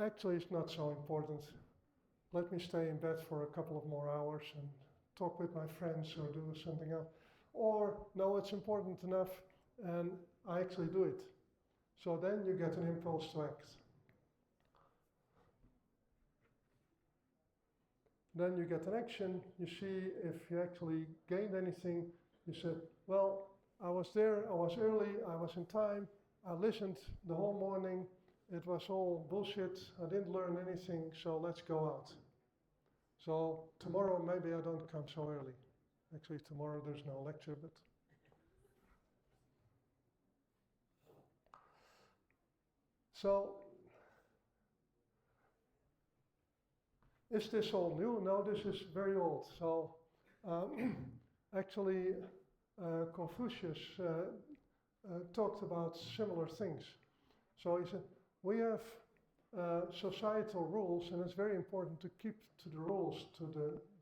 Actually, it's not so important. Let me stay in bed for a couple of more hours and talk with my friends or do something else. Or, no, it's important enough and I actually do it. So then you get an impulse to act. Then you get an action, you see if you actually gained anything. You said, well, I was there, I was early, I was in time, I listened the whole morning, it was all bullshit, I didn't learn anything, so let's go out. So tomorrow maybe I don't come so early. Actually tomorrow there's no lecture, but... So, is this all new? No, this is very old. So, actually, Confucius talked about similar things. So he said, we have societal rules, and it's very important to keep to the rules, to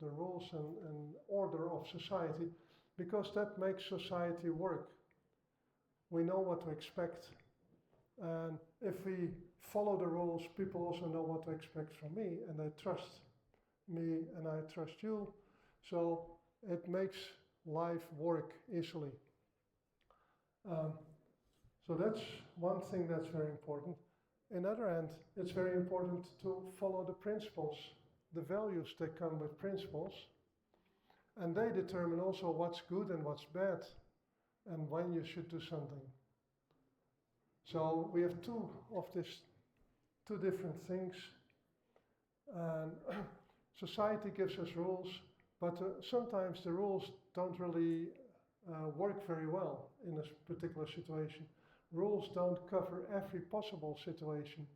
the rules and order of society, because that makes society work. We know what to expect, and if we follow the rules, people also know what to expect from me, and they trust me, and I trust you. So it makes life work easily. So that's one thing that's very important. On the other hand, it's very important to follow the principles, the values that come with principles, and they determine also what's good and what's bad, and when you should do something. So we have two different things, and society gives us rules, but sometimes the rules don't really work very well in a particular situation. Rules don't cover every possible situation,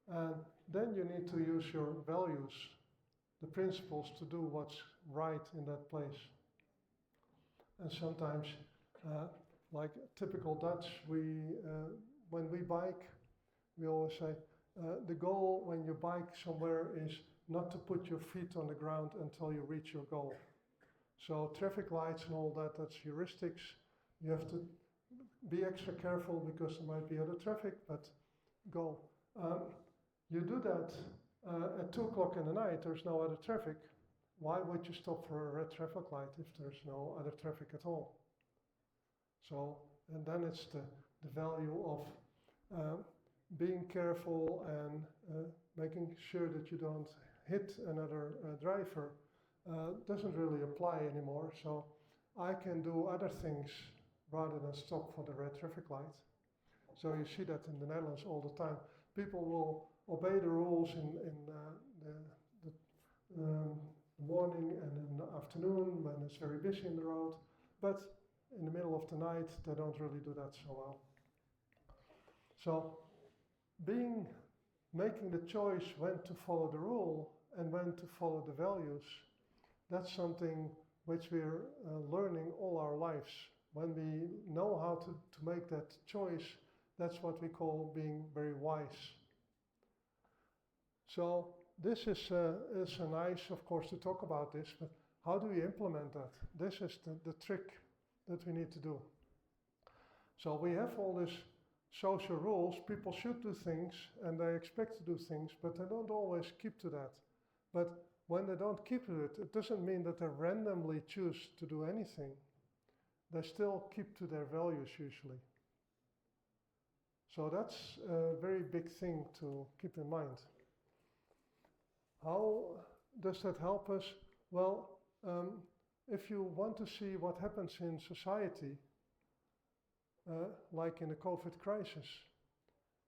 and then you need to use your values, the principles, to do what's right in that place. And sometimes, like typical Dutch, when we bike, we always say, the goal when you bike somewhere is not to put your feet on the ground until you reach your goal. So traffic lights and all that, that's heuristics. You have to be extra careful because there might be other traffic, but go. You do that at 2 o'clock in the night, there's no other traffic. Why would you stop for a red traffic light if there's no other traffic at all? So, and then it's the value of being careful and making sure that you don't hit another driver doesn't really apply anymore. So I can do other things rather than stop for the red traffic light. So you see that in the Netherlands all the time. People will obey the rules in the morning and in the afternoon when it's very busy in the road, but in the middle of the night they don't really do that so well. So making the choice when to follow the rule and when to follow the values, that's something which we're learning all our lives. When we know how to make that choice, that's what we call being very wise. So this is nice, of course, to talk about this, but how do we implement that? This is the trick that we need to do. So we have all these social rules. People should do things and they expect to do things, but they don't always keep to that. But when they don't keep to it, it doesn't mean that they randomly choose to do anything. They still keep to their values usually. So that's a very big thing to keep in mind. How does that help us? Well, if you want to see what happens in society, like in the COVID crisis,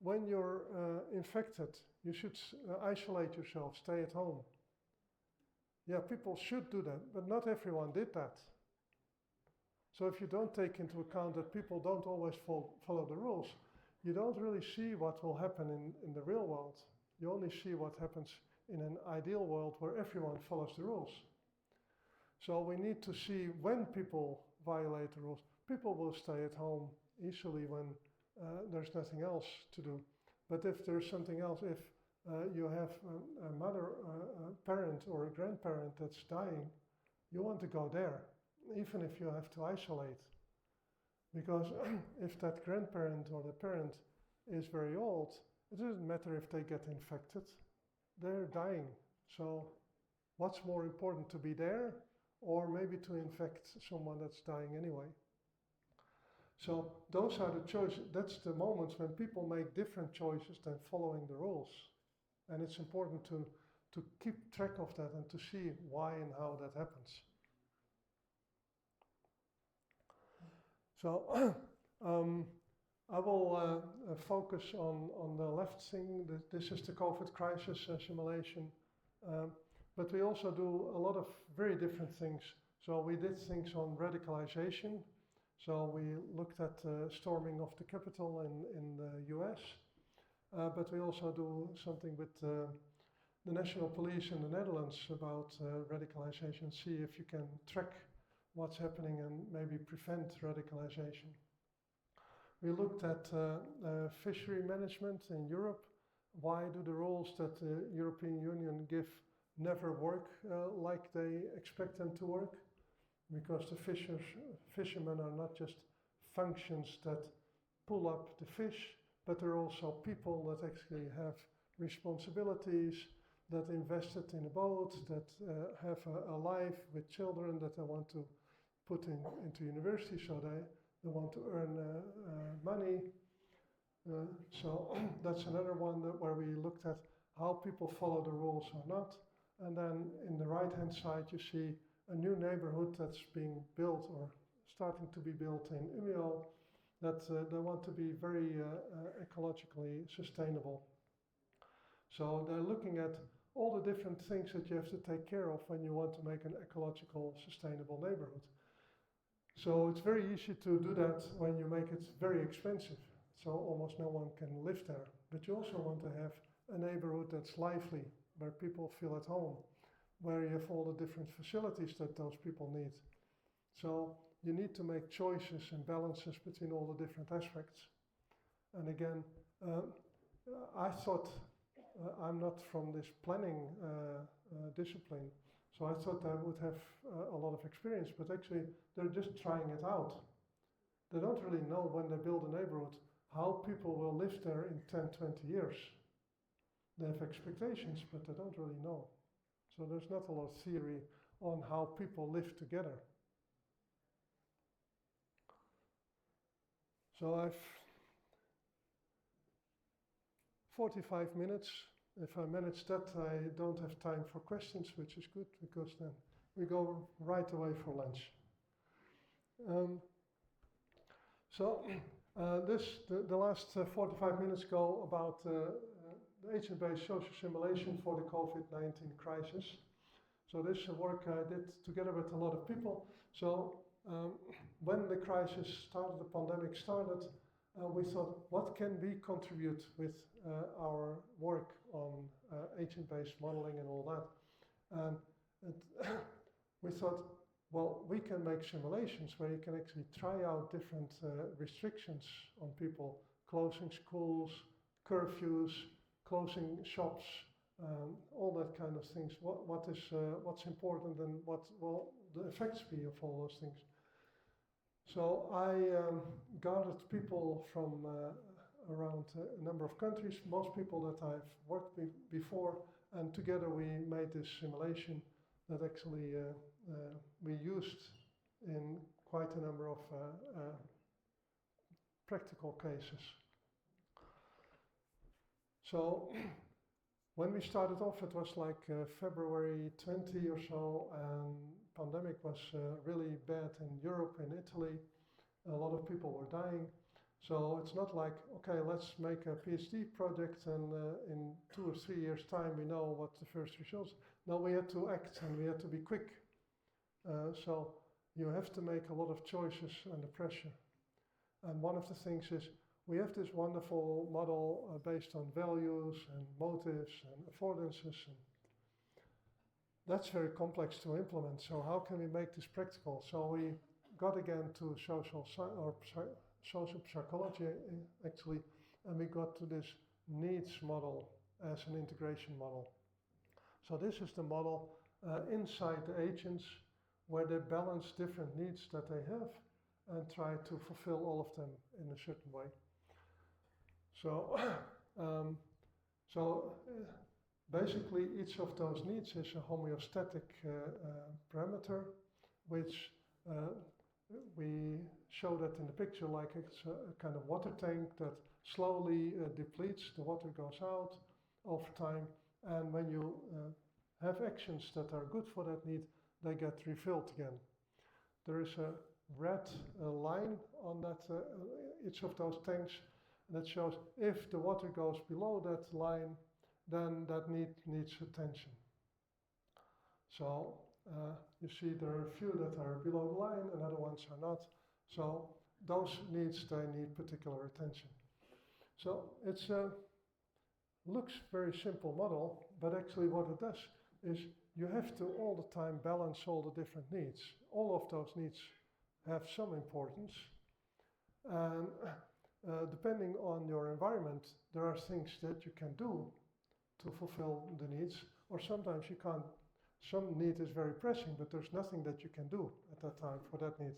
when you're infected, you should isolate yourself, stay at home. Yeah, people should do that, but not everyone did that. So if you don't take into account that people don't always follow the rules, you don't really see what will happen in the real world. You only see what happens in an ideal world where everyone follows the rules. So we need to see when people violate the rules. People will stay at home easily when there's nothing else to do. But if there's something else, if you have a mother, a parent or a grandparent that's dying, you want to go there, even if you have to isolate. Because if that grandparent or the parent is very old, it doesn't matter if they get infected, they're dying. So what's more important, to be there or maybe to infect someone that's dying anyway? So those are the choices. That's the moments when people make different choices than following the rules. And it's important to keep track of that and to see why and how that happens. So I will focus on the left thing. This is the COVID crisis simulation. But we also do a lot of very different things. So we did things on radicalization. So we looked at storming of the Capitol in the US. But we also do something with the National Police in the Netherlands about radicalization, see if you can track what's happening and maybe prevent radicalization. We looked at fishery management in Europe. Why do the rules that the European Union give never work like they expect them to work? Because the fishermen are not just functions that pull up the fish, but they're also people that actually have responsibilities, that invested in a boat, that have a life with children that they want to put into university, so they want to earn money. So that's another one where we looked at how people follow the rules or not. And then in the right-hand side, you see a new neighborhood that's being built or starting to be built in Umeå, that they want to be very ecologically sustainable. So they're looking at all the different things that you have to take care of when you want to make an ecological, sustainable neighborhood. So it's very easy to do that when you make it very expensive. So almost no one can live there. But you also want to have a neighborhood that's lively, where people feel at home, where you have all the different facilities that those people need. So you need to make choices and balances between all the different aspects. And again, I thought, I'm not from this planning discipline, so I thought I would have a lot of experience, but actually they're just trying it out. They don't really know when they build a neighborhood how people will live there in 10, 20 years. They have expectations, but they don't really know. So there's not a lot of theory on how people live together. So I've 45 minutes. If I manage that, I don't have time for questions, which is good, because then we go right away for lunch. The last 45 minutes go about the agent-based social simulation for the COVID-19 crisis. So this work I did together with a lot of people. So when the crisis started, the pandemic started, we thought, what can we contribute with our work on agent-based modeling and all that? And we thought, well, we can make simulations where you can actually try out different restrictions on people, closing schools, curfews, closing shops, all that kind of things. What's important and what will the effects be of all those things. So I gathered people from around a number of countries, most people that I've worked with before, and together we made this simulation that actually we used in quite a number of practical cases. So when we started off, it was like February 20 or so, and pandemic was really bad in Europe, in Italy. A lot of people were dying. So it's not like, okay, let's make a PhD project and in 2 or 3 years' time we know what the first results. No, we had to act and we had to be quick. So you have to make a lot of choices under pressure. And one of the things is we have this wonderful model based on values and motives and affordances. And that's very complex to implement. So how can we make this practical? So we got again to social psychology actually, and we got to this needs model as an integration model. So this is the model inside the agents where they balance different needs that they have and try to fulfill all of them in a certain way. So, basically each of those needs is a homeostatic parameter, which we show that in the picture like it's a kind of water tank that slowly depletes, the water goes out over time, and when you have actions that are good for that need, they get refilled again. There is a red line on that each of those tanks that shows if the water goes below that line, then that need needs attention. So you see there are a few that are below the line and other ones are not. So those needs, they need particular attention. So it's looks very simple model, but actually what it does is you have to all the time balance all the different needs. All of those needs have some importance, and depending on your environment, there are things that you can do to fulfill the needs, or sometimes you can't. Some need is very pressing, but there's nothing that you can do at that time for that need.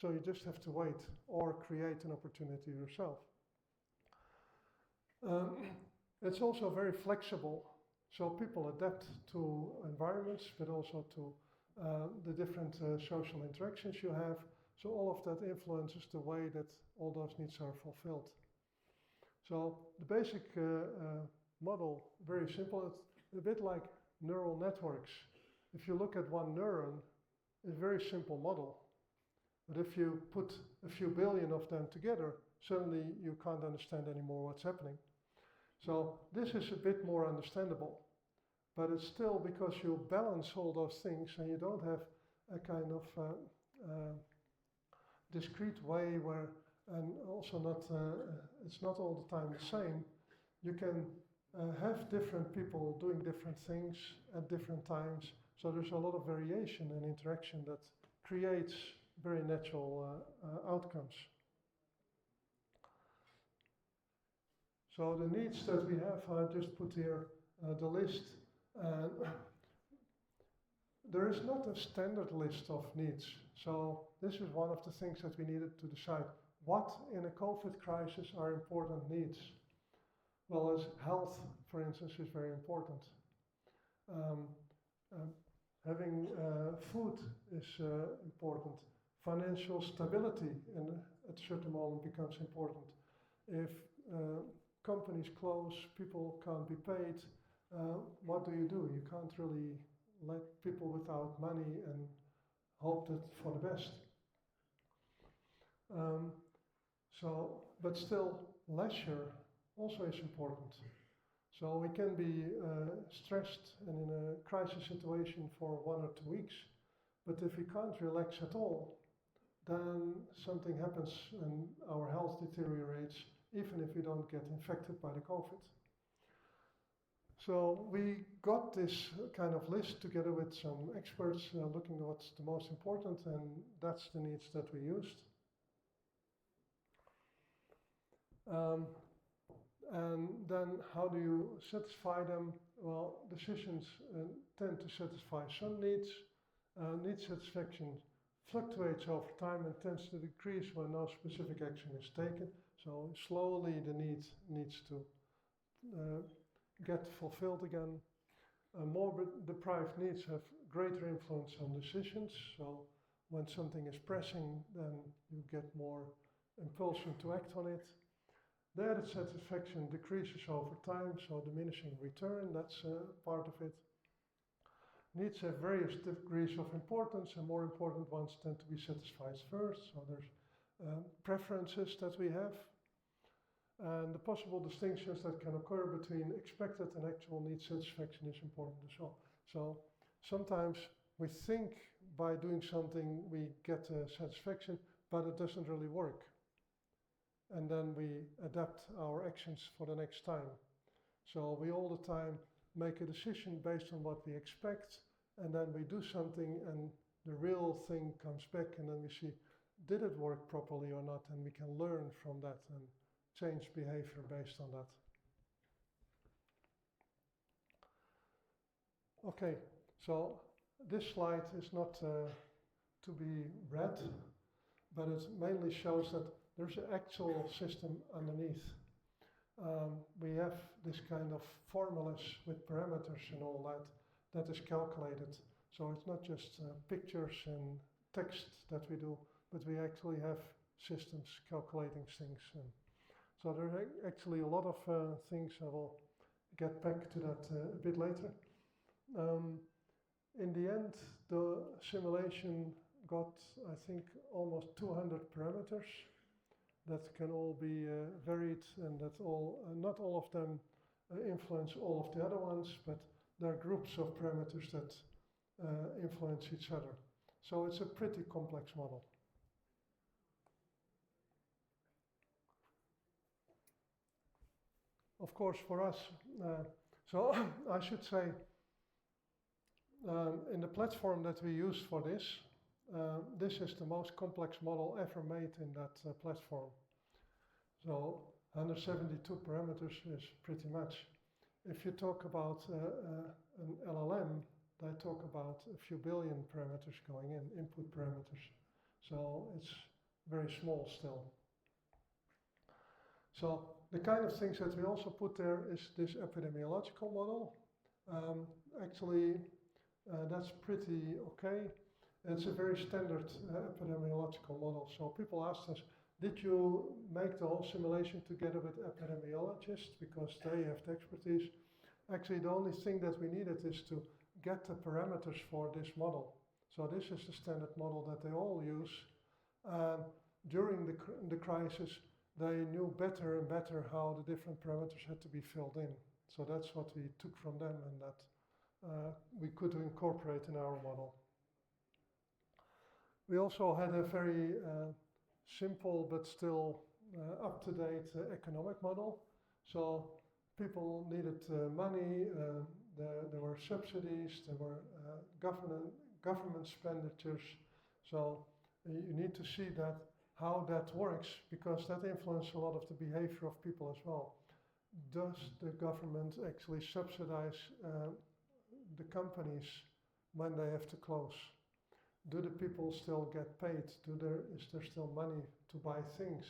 So you just have to wait or create an opportunity yourself. It's also very flexible, so people adapt to environments, but also to the different social interactions you have. So all of that influences the way that all those needs are fulfilled. So the basic model, very simple, it's a bit like neural networks. If you look at one neuron, it's a very simple model. But if you put a few billion of them together, suddenly you can't understand anymore what's happening. So this is a bit more understandable, but it's still because you balance all those things and you don't have a kind of discrete way where, and also not, it's not all the time the same. You can have different people doing different things at different times. So there's a lot of variation and interaction that creates very natural outcomes. So the needs that we have, I just put here the list. And there is not a standard list of needs. So this is one of the things that we needed to decide. What in a COVID crisis are important needs? Well, as health, for instance, is very important. Having food is important. Financial stability at a certain moment becomes important. If companies close, people can't be paid, what do? You can't really let people without money and hope that for the best. But still, leisure also is important. So we can be stressed and in a crisis situation for 1 or 2 weeks, but if we can't relax at all, then something happens and our health deteriorates, even if we don't get infected by the COVID. So we got this kind of list together with some experts looking at what's the most important, and that's the needs that we used. And then how do you satisfy them? Well, decisions tend to satisfy some needs. Need satisfaction fluctuates over time and tends to decrease when no specific action is taken. So slowly the need needs to get fulfilled again. More deprived needs have greater influence on decisions. So when something is pressing, then you get more impulsion to act on it. The added satisfaction decreases over time, so diminishing return, that's part of it. Needs have various degrees of importance, and more important ones tend to be satisfied first. So there's preferences that we have, and the possible distinctions that can occur between expected and actual need satisfaction is important as well. So sometimes we think by doing something we get satisfaction, but it doesn't really work. And then we adapt our actions for the next time. So we all the time make a decision based on what we expect, and then we do something and the real thing comes back, and then we see, did it work properly or not, and we can learn from that and change behavior based on that. Okay, so this slide is not to be read, but it mainly shows that there's an actual system underneath. We have this kind of formulas with parameters and all that is calculated. So it's not just pictures and text that we do, but we actually have systems calculating things. So there are actually a lot of things. I will get back to that a bit later. In the end, the simulation got, I think, almost 200 parameters that can all be varied, and that all, not all of them influence all of the other ones, but there are groups of parameters that influence each other. So it's a pretty complex model. Of course, for us, so I should say, in the platform that we use for this, this is the most complex model ever made in that platform. So 172 parameters is pretty much. If you talk about an LLM, they talk about a few billion parameters going in, input parameters. So it's very small still. So the kind of things that we also put there is this epidemiological model. Actually, that's pretty okay. It's a very standard epidemiological model. So people asked us, did you make the whole simulation together with epidemiologists because they have the expertise? Actually, the only thing that we needed is to get the parameters for this model. So this is the standard model that they all use. During the crisis, they knew better and better how the different parameters had to be filled in. So that's what we took from them, and that we could incorporate in our model. We also had a very simple but still up-to-date economic model. So people needed money, there were subsidies, there were government expenditures. So you need to see that how that works, because that influences a lot of the behavior of people as well. Does the government actually subsidize the companies when they have to close? Do the people still get paid? Is there still money to buy things?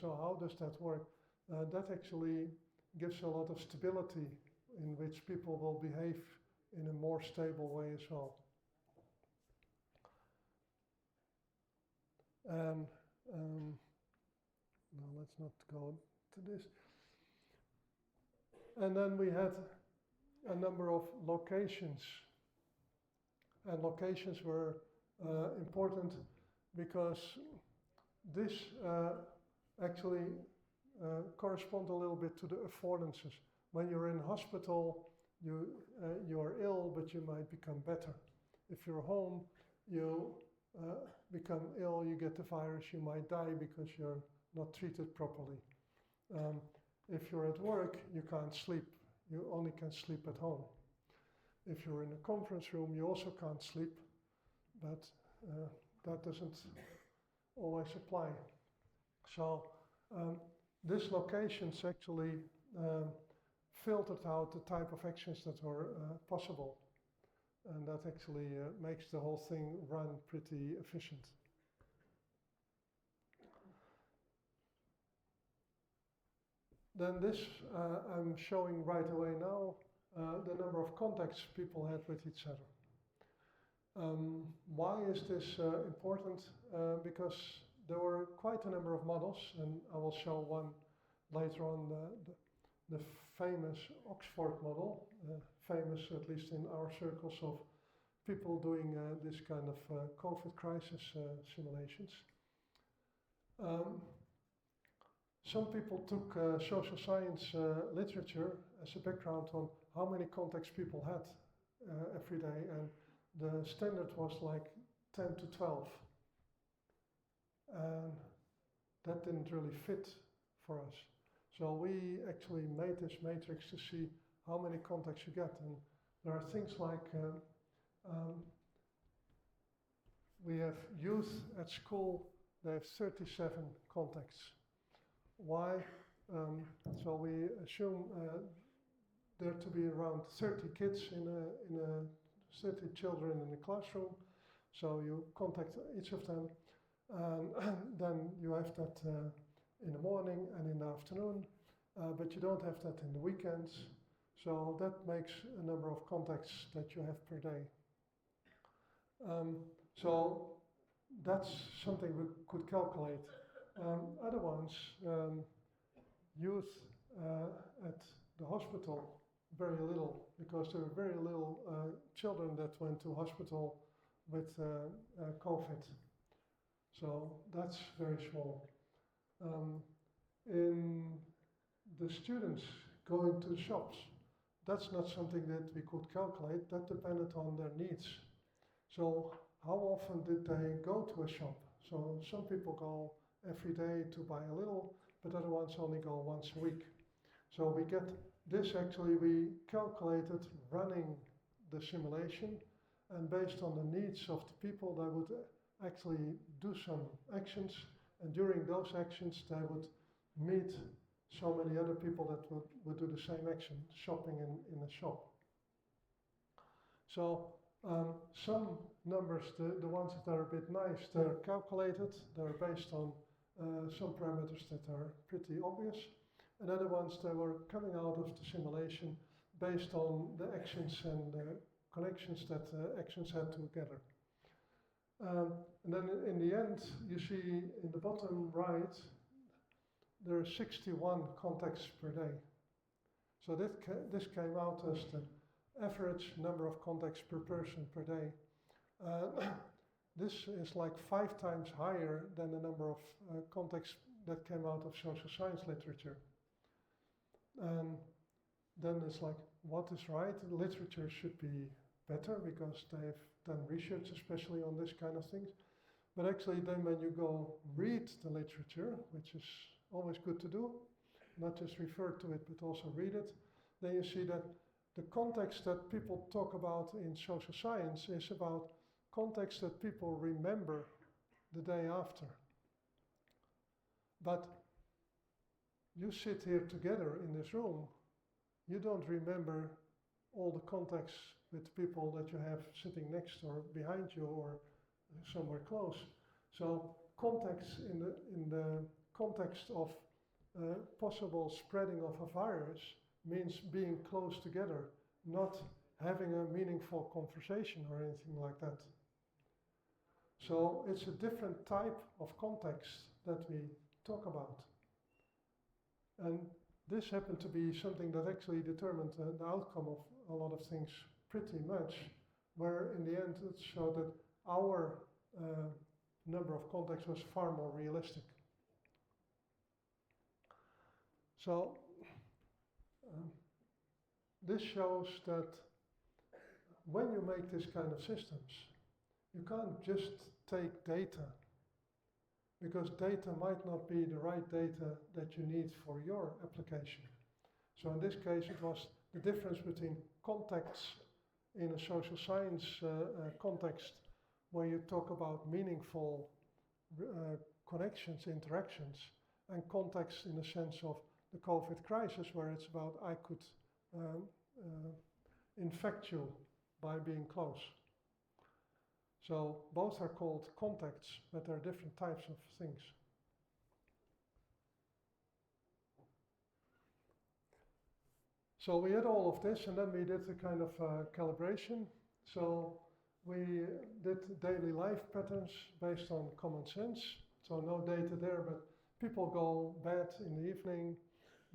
So how does that work? That actually gives a lot of stability in which people will behave in a more stable way as well. And no, let's not go to this. And then we had a number of locations. And locations were important because this actually corresponds a little bit to the affordances. When you're in hospital, you're ill, but you might become better. If you're home, you become ill, you get the virus, you might die because you're not treated properly. If you're at work, you can't sleep. You only can sleep at home. If you're in a conference room, you also can't sleep, but that doesn't always apply. So this locations actually filtered out the type of actions that were possible. And that actually makes the whole thing run pretty efficient. Then this I'm showing right away now the number of contacts people had with each other. Why is this important? Because there were quite a number of models, and I will show one later on, the famous Oxford model, famous at least in our circles of people doing this kind of COVID crisis simulations. Some people took social science literature as a background on how many contacts people had every day, and the standard was like 10 to 12. And that didn't really fit for us. So we actually made this matrix to see how many contacts you get. And there are things like we have youth at school, they have 37 contacts. Why? So we assume there to be around 30 kids in a 30 children in a classroom. So you contact each of them, and then you have that in the morning and in the afternoon, but you don't have that in the weekends. So that makes a number of contacts that you have per day. So that's something we could calculate. Other ones, youth at the hospital, very little, because there were very little children that went to hospital with COVID. So that's very small. In the students going to shops, that's not something that we could calculate. That depended on their needs. So how often did they go to a shop? So some people go every day to buy a little, but other ones only go once a week. So we get this, actually we calculated running the simulation, and based on the needs of the people, they would actually do some actions, and during those actions they would meet so many other people that would do the same action, shopping in a shop. So some numbers, the ones that are a bit nice, they're calculated, they're based on some parameters that are pretty obvious, and other ones that were coming out of the simulation based on the actions and the connections that actions had together. And then in the end, you see in the bottom right, there are 61 contacts per day. So this came out as the average number of contacts per person per day. This is like 5 times higher than the number of contacts that came out of social science literature. And then it's like, what is right? The literature should be better because they've done research especially on this kind of things. But actually then when you go read the literature, which is always good to do, not just refer to it but also read it, then you see that the context that people talk about in social science is about context that people remember the day after. But you sit here together in this room, you don't remember all the contacts with people that you have sitting next or behind you or somewhere close. So contacts in the context of possible spreading of a virus means being close together, not having a meaningful conversation or anything like that. So it's a different type of context that we talk about. And this happened to be something that actually determined the outcome of a lot of things pretty much, where in the end it showed that our number of contacts was far more realistic. So this shows that when you make this kind of systems, you can't just take data, because data might not be the right data that you need for your application. So in this case, it was the difference between contexts in a social science context, where you talk about meaningful connections, interactions, and context in the sense of the COVID crisis, where it's about I could infect you by being close. So both are called contexts, but there are different types of things. So we had all of this, and then we did a kind of calibration. So we did daily life patterns based on common sense. So no data there, but people go bed in the evening,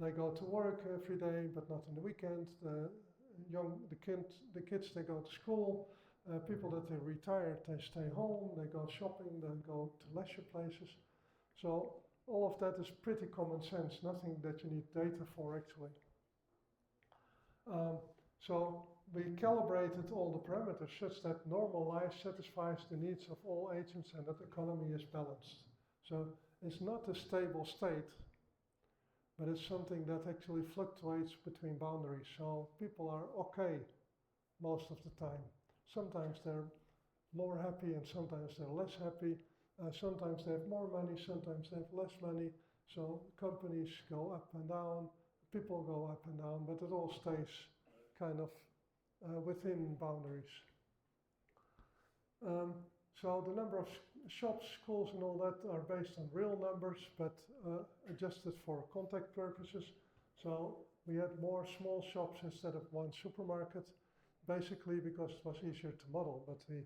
they go to work every day, but not in the weekend. The kids, they go to school. People that are retired, they stay home, they go shopping, they go to leisure places. So all of that is pretty common sense, nothing that you need data for actually. So we calibrated all the parameters such that normal life satisfies the needs of all agents and that the economy is balanced. So it's not a stable state, but it's something that actually fluctuates between boundaries. So people are okay most of the time. Sometimes they're more happy and sometimes they're less happy. Sometimes they have more money, sometimes they have less money. So companies go up and down, people go up and down, but it all stays kind of within boundaries. So the number of shops, schools and all that are based on real numbers, but adjusted for contact purposes. So we had more small shops instead of one supermarket, basically because it was easier to model. But we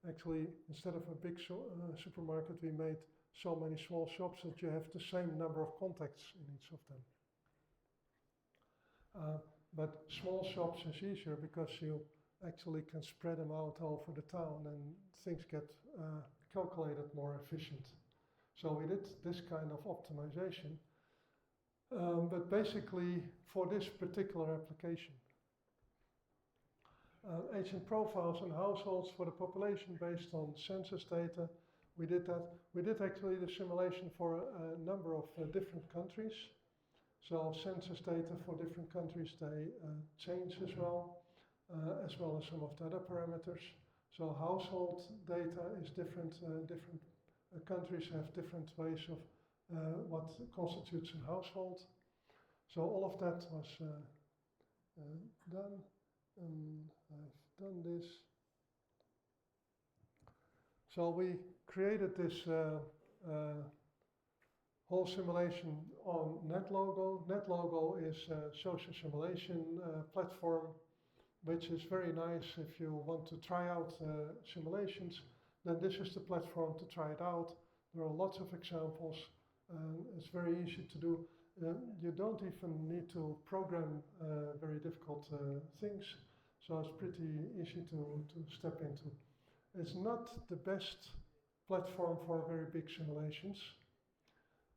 actually, instead of a big supermarket, we made so many small shops that you have the same number of contacts in each of them. But small shops is easier because you actually can spread them out over the town and things get calculated more efficient. So we did this kind of optimization, but basically for this particular application. Agent profiles and households for the population based on census data. We did that. We did actually the simulation for a number of different countries. So census data for different countries, they change as well as some of the other parameters. So household data is different. Different countries have different ways of what constitutes a household. So all of that was done. I've done this. So we created this whole simulation on NetLogo. NetLogo is a social simulation platform, which is very nice if you want to try out simulations. Then this is the platform to try it out. There are lots of examples. It's very easy to do. You don't even need to program very difficult things, so it's pretty easy to step into. It's not the best platform for very big simulations,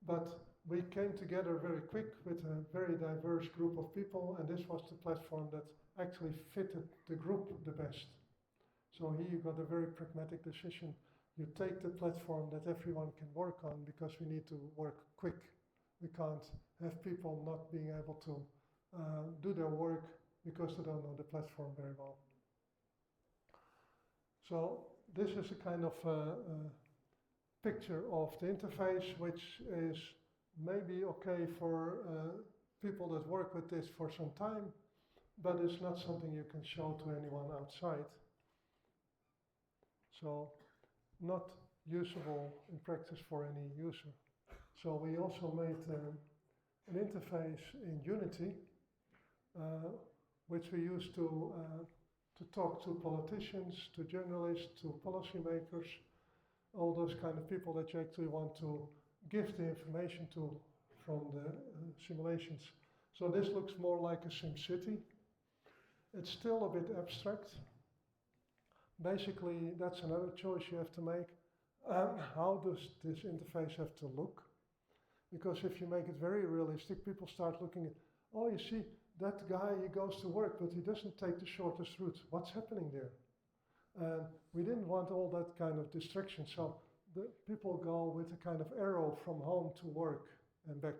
but we came together very quick with a very diverse group of people, and this was the platform that actually fitted the group the best. So here you got a very pragmatic decision. You take the platform that everyone can work on because we need to work quick. We can't have people not being able to do their work because they don't know the platform very well. So this is a kind of picture of the interface, which is maybe okay for people that work with this for some time, but it's not something you can show to anyone outside. So not usable in practice for any user. So we also made an interface in Unity, which we use to talk to politicians, to journalists, to policymakers, all those kind of people that you actually want to give the information to from the simulations. So this looks more like a SimCity. It's still a bit abstract. Basically, that's another choice you have to make. How does this interface have to look? Because if you make it very realistic, people start looking at, oh, you see, that guy, he goes to work, but he doesn't take the shortest route. What's happening there? And we didn't want all that kind of distraction, so the people go with a kind of arrow from home to work and back.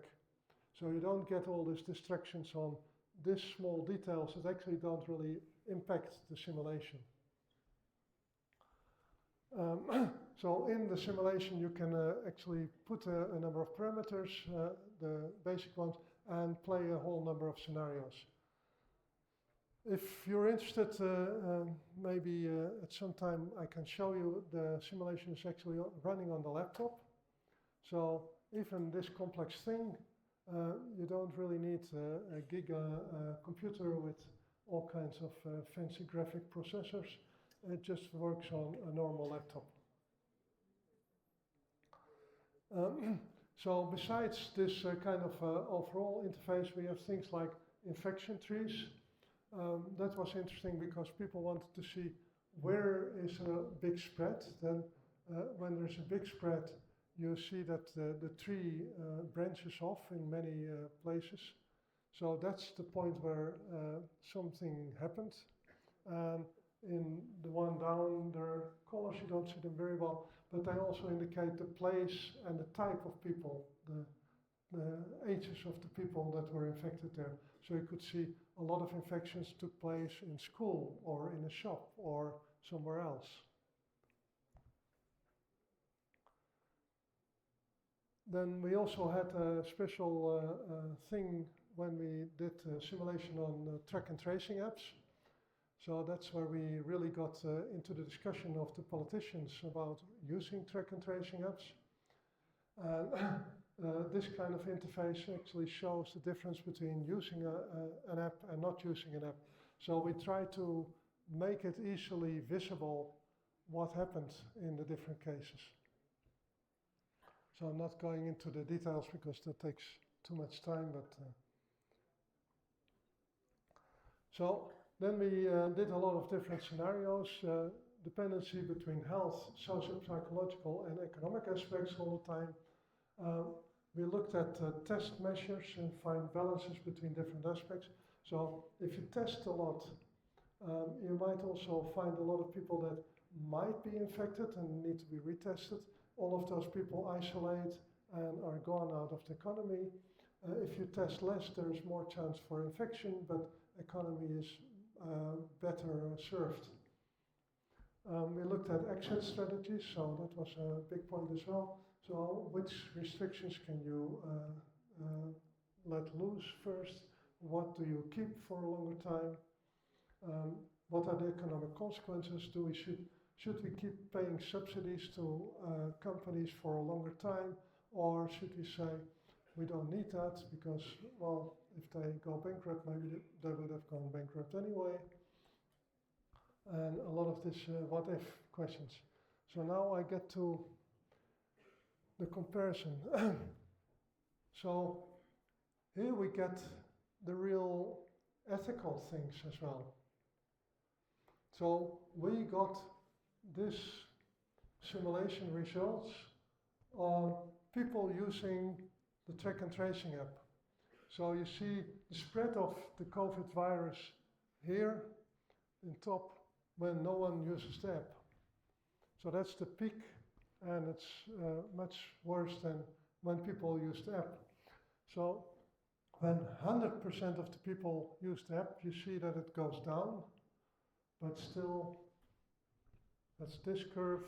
So you don't get all these distractions on these small details that actually don't really impact the simulation. So in the simulation you can actually put a number of parameters, the basic ones, and play a whole number of scenarios. If you're interested, maybe at some time I can show you the simulation is actually running on the laptop. So even this complex thing, you don't really need a giga computer with all kinds of fancy graphic processors. It just works on a normal laptop. So besides this kind of overall interface, we have things like infection trees. That was interesting because people wanted to see where is a big spread. Then when there's a big spread, you see that the tree branches off in many places. So that's the point where something happened. In the one down, there are colors, you don't see them very well, but they also indicate the place and the type of people, the ages of the people that were infected there. So you could see a lot of infections took place in school or in a shop or somewhere else. Then we also had a special thing when we did simulation on track and tracing apps. So that's where we really got into the discussion of the politicians about using track and tracing apps. And this kind of interface actually shows the difference between using an app and not using an app. So we try to make it easily visible what happened in the different cases. So I'm not going into the details because that takes too much time, but so then we did a lot of different scenarios, dependency between health, socio-psychological and economic aspects all the time. We looked at test measures and find balances between different aspects. So if you test a lot, you might also find a lot of people that might be infected and need to be retested. All of those people isolate and are gone out of the economy. If you test less, there is more chance for infection, but economy is better served. We looked at exit strategies, so that was a big point as well. So which restrictions can you let loose first? What do you keep for a longer time? What are the economic consequences? Should we keep paying subsidies to companies for a longer time, or should we say we don't need that because, well, if they go bankrupt, maybe they would have gone bankrupt anyway. And a lot of this what-if questions. So now I get to the comparison. So here we get the real ethical things as well. So we got this simulation results on people using the track and tracing app. So you see the spread of the COVID virus here in top when no one uses the app. So that's the peak, and it's much worse than when people use the app. So when 100% of the people use the app, you see that it goes down, but still, that's this curve.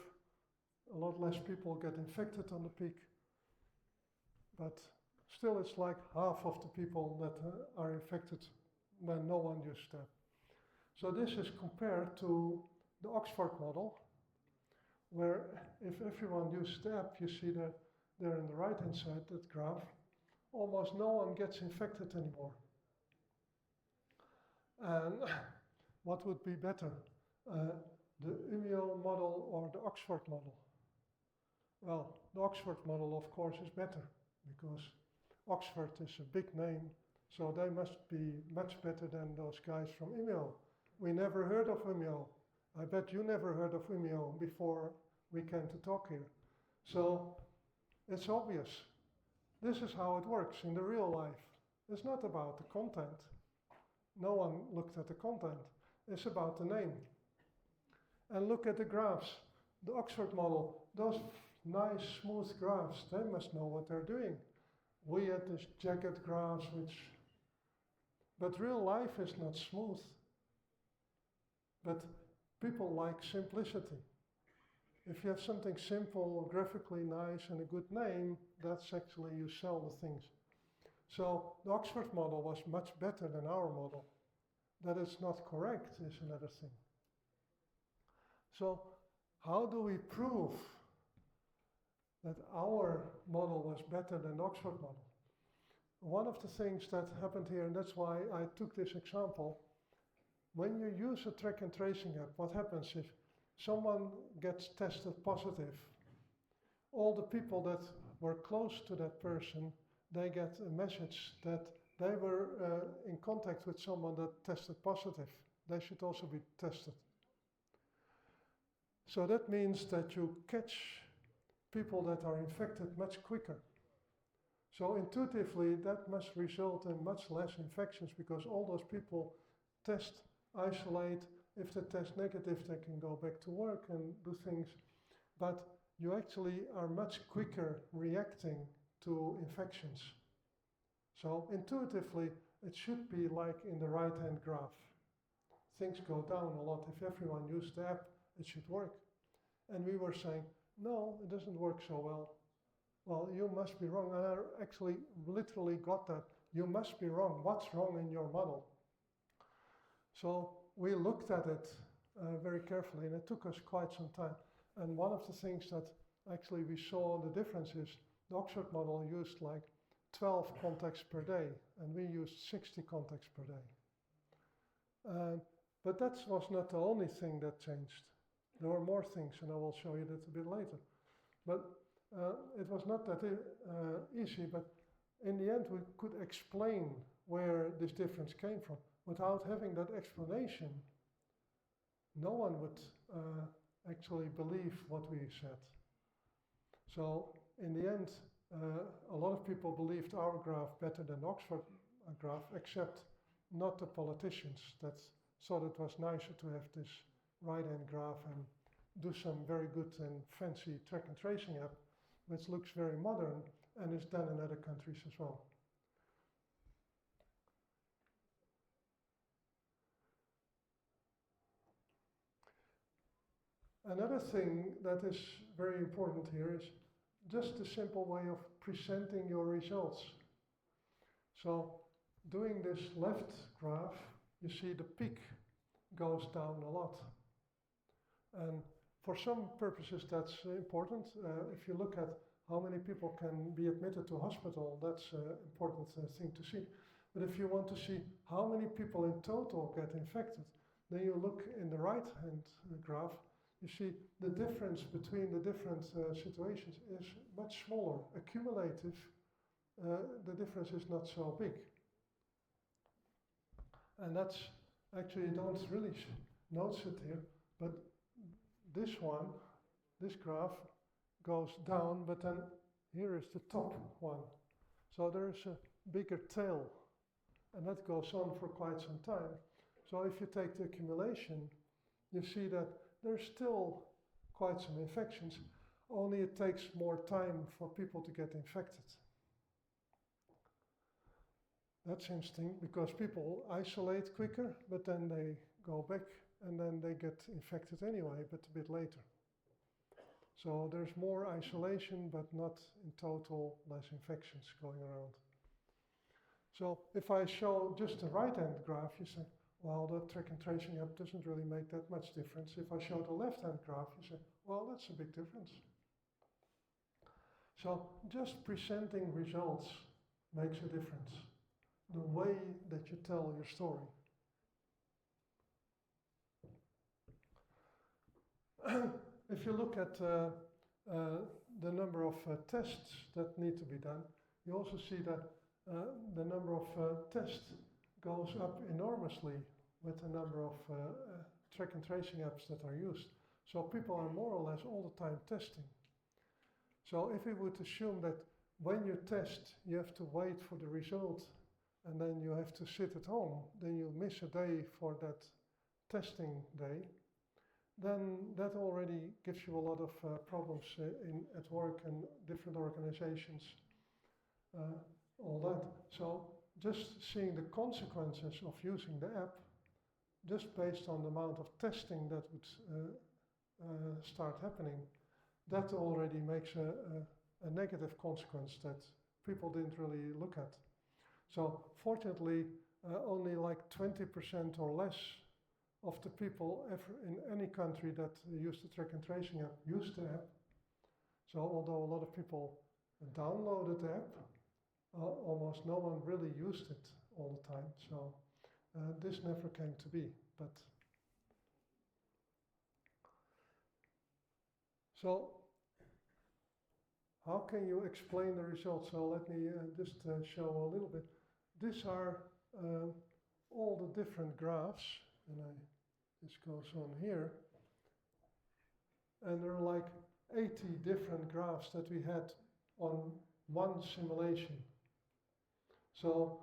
A lot less people get infected on the peak, but still it's like half of the people that are infected when no one uses the app. So this is compared to the Oxford model, where if everyone uses the app, you see that there in the right-hand side, that graph, almost no one gets infected anymore. And what would be better, the UMIO model or the Oxford model? Well, the Oxford model, of course, is better because Oxford is a big name, so they must be much better than those guys from UMIO. We never heard of UMIO. I bet you never heard of UMIO before we came to talk here. So it's obvious. This is how it works in the real life. It's not about the content. No one looked at the content. It's about the name. And look at the graphs. The Oxford model, those nice smooth graphs, they must know what they're doing. We had this jagged graphs, but real life is not smooth. But people like simplicity. If you have something simple, graphically nice, and a good name, that's actually you sell the things. So the Oxford model was much better than our model. That it's not correct is another thing. So how do we prove that our model was better than the Oxford model? One of the things that happened here, and that's why I took this example, when you use a track and tracing app, what happens if someone gets tested positive? All the people that were close to that person, they get a message that they were in contact with someone that tested positive. They should also be tested. So that means that you catch people that are infected much quicker. So intuitively, that must result in much less infections because all those people test, isolate. If they test negative, they can go back to work and do things. But you actually are much quicker reacting to infections. So intuitively, it should be like in the right-hand graph. Things go down a lot. If everyone used the app, it should work. And we were saying, no, it doesn't work so well. Well, you must be wrong. And I actually literally got that. You must be wrong. What's wrong in your model? So we looked at it very carefully, and it took us quite some time. And one of the things that actually we saw the difference is the Oxford model used like 12 contacts per day, and we used 60 contacts per day. But that was not the only thing that changed. There were more things, and I will show you that a bit later. But it was not that easy, but in the end we could explain where this difference came from. Without having that explanation, no one would actually believe what we said. So in the end, a lot of people believed our graph better than Oxford graph, except not the politicians that thought it was nicer to have this right-hand graph and do some very good and fancy track and tracing app, which looks very modern and is done in other countries as well. Another thing that is very important here is just a simple way of presenting your results. So doing this left graph, you see the peak goes down a lot. And for some purposes that's important. If you look at how many people can be admitted to hospital, that's an important thing to see. But if you want to see how many people in total get infected, then you look in the right-hand graph. You see the difference between the different situations is much smaller. Accumulative, the difference is not so big. And that's actually, you don't really notice it here, but this one, this graph goes down, but then here is the top one. So there is a bigger tail, and that goes on for quite some time. So if you take the accumulation, you see that there's still quite some infections, only it takes more time for people to get infected. That's interesting because people isolate quicker, but then they go back and then they get infected anyway, but a bit later. So there's more isolation, but not in total less infections going around. So if I show just the right-hand graph, you say, well, the track and tracing app doesn't really make that much difference. If I show the left-hand graph, you say, well, that's a big difference. So just presenting results makes a difference. The way that you tell your story. If you look at the number of tests that need to be done, you also see that the number of tests goes up enormously with the number of track and tracing apps that are used. So people are more or less all the time testing. So if we would assume that when you test, you have to wait for the result and then you have to sit at home, then you miss a day for that testing day, then that already gives you a lot of problems at work and different organizations, all that. So just seeing the consequences of using the app, just based on the amount of testing that would start happening, that already makes a negative consequence that people didn't really look at. So fortunately, only like 20% or less of the people ever in any country that use the track and tracing app use the app. So although a lot of people downloaded the app, almost no one really used it all the time. So this never came to be. But so how can you explain the results? So let me just show a little bit. These are all the different graphs, and this goes on here. And there are like 80 different graphs that we had on one simulation. So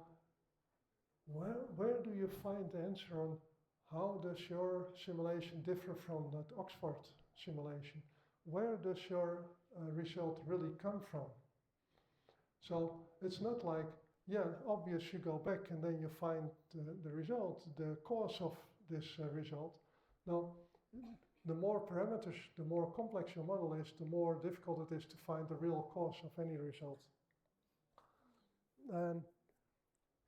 where do you find the answer on how does your simulation differ from that Oxford simulation? Where does your result really come from? So it's not like, yeah, obvious you go back and then you find the result, the cause of this result. No, the more parameters, the more complex your model is, the more difficult it is to find the real cause of any result. And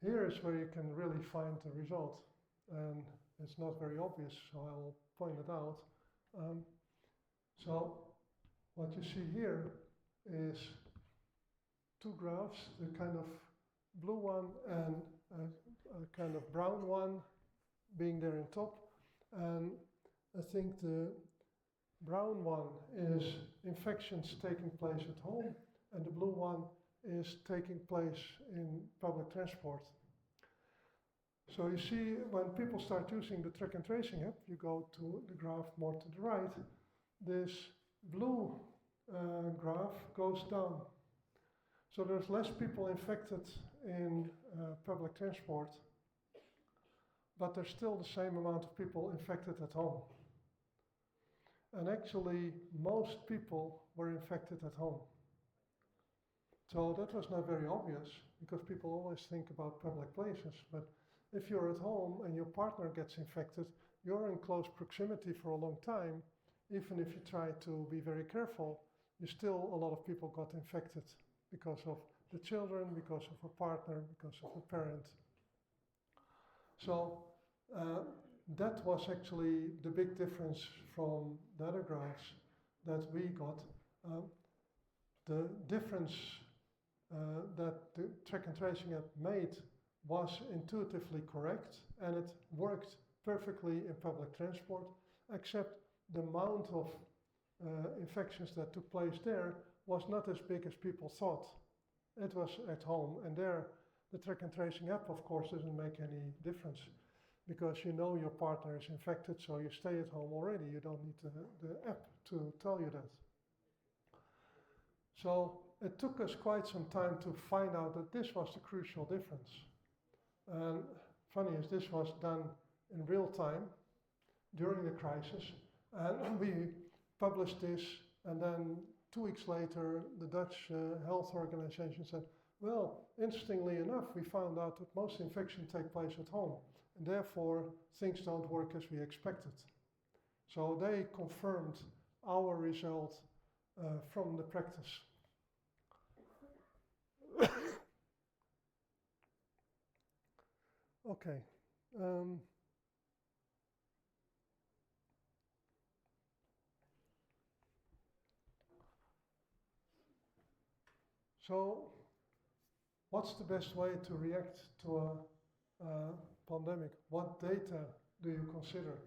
here is where you can really find the result. And it's not very obvious, so I'll point it out. So what you see here is two graphs, the kind of blue one and a kind of brown one being there in top. And I think the brown one is infections taking place at home, and the blue one is taking place in public transport. So you see, when people start using the track and tracing app, you go to the graph more to the right, this blue graph goes down. So there's less people infected in public transport, but there's still the same amount of people infected at home. And actually, most people were infected at home. So that was not very obvious, because people always think about public places. But if you're at home and your partner gets infected, you're in close proximity for a long time. Even if you try to be very careful, a lot of people got infected because of the children, because of a partner, because of a parent. So that was actually the big difference from the other graphs that we got. The difference that the track and tracing app made was intuitively correct, and it worked perfectly in public transport, except the amount of infections that took place there was not as big as people thought. It was at home, and there the track and tracing app, of course, doesn't make any difference, because you know your partner is infected, so you stay at home already. You don't need the app to tell you that. So it took us quite some time to find out that this was the crucial difference. And funny is, this was done in real time during the crisis, and we published this, and then 2 weeks later the Dutch health organization said, well, interestingly enough, we found out that most infections take place at home, and therefore things don't work as we expected. So they confirmed our result from the practice. Okay. So, what's the best way to react to a pandemic? What data do you consider?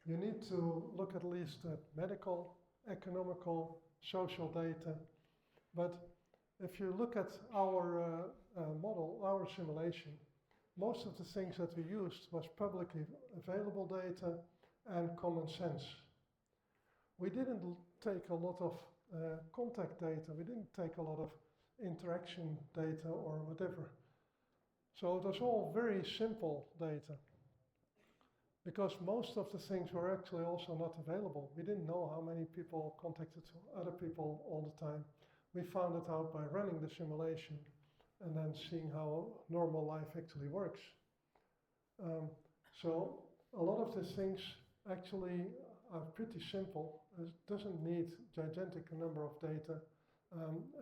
You need to look at least at medical, economical, social data. But if you look at our model, our simulation, most of the things that we used was publicly available data and common sense. We didn't take a lot of contact data, we didn't take a lot of interaction data or whatever. So it was all very simple data, because most of the things were actually also not available. We didn't know how many people contacted other people all the time. We found it out by running the simulation and then seeing how normal life actually works. So a lot of the things actually are pretty simple. It doesn't need gigantic number of data.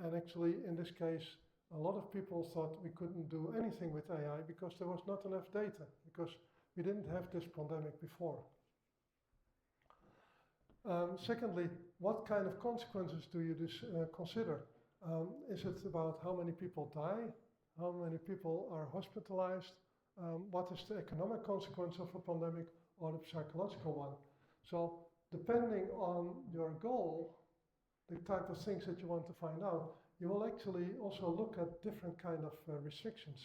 And actually, in this case, a lot of people thought we couldn't do anything with AI because there was not enough data, because we didn't have this pandemic before. Secondly, what kind of consequences do you consider? Is it about how many people die? How many people are hospitalized? What is the economic consequence of a pandemic or the psychological one? So depending on your goal, the type of things that you want to find out, you will actually also look at different kind of restrictions.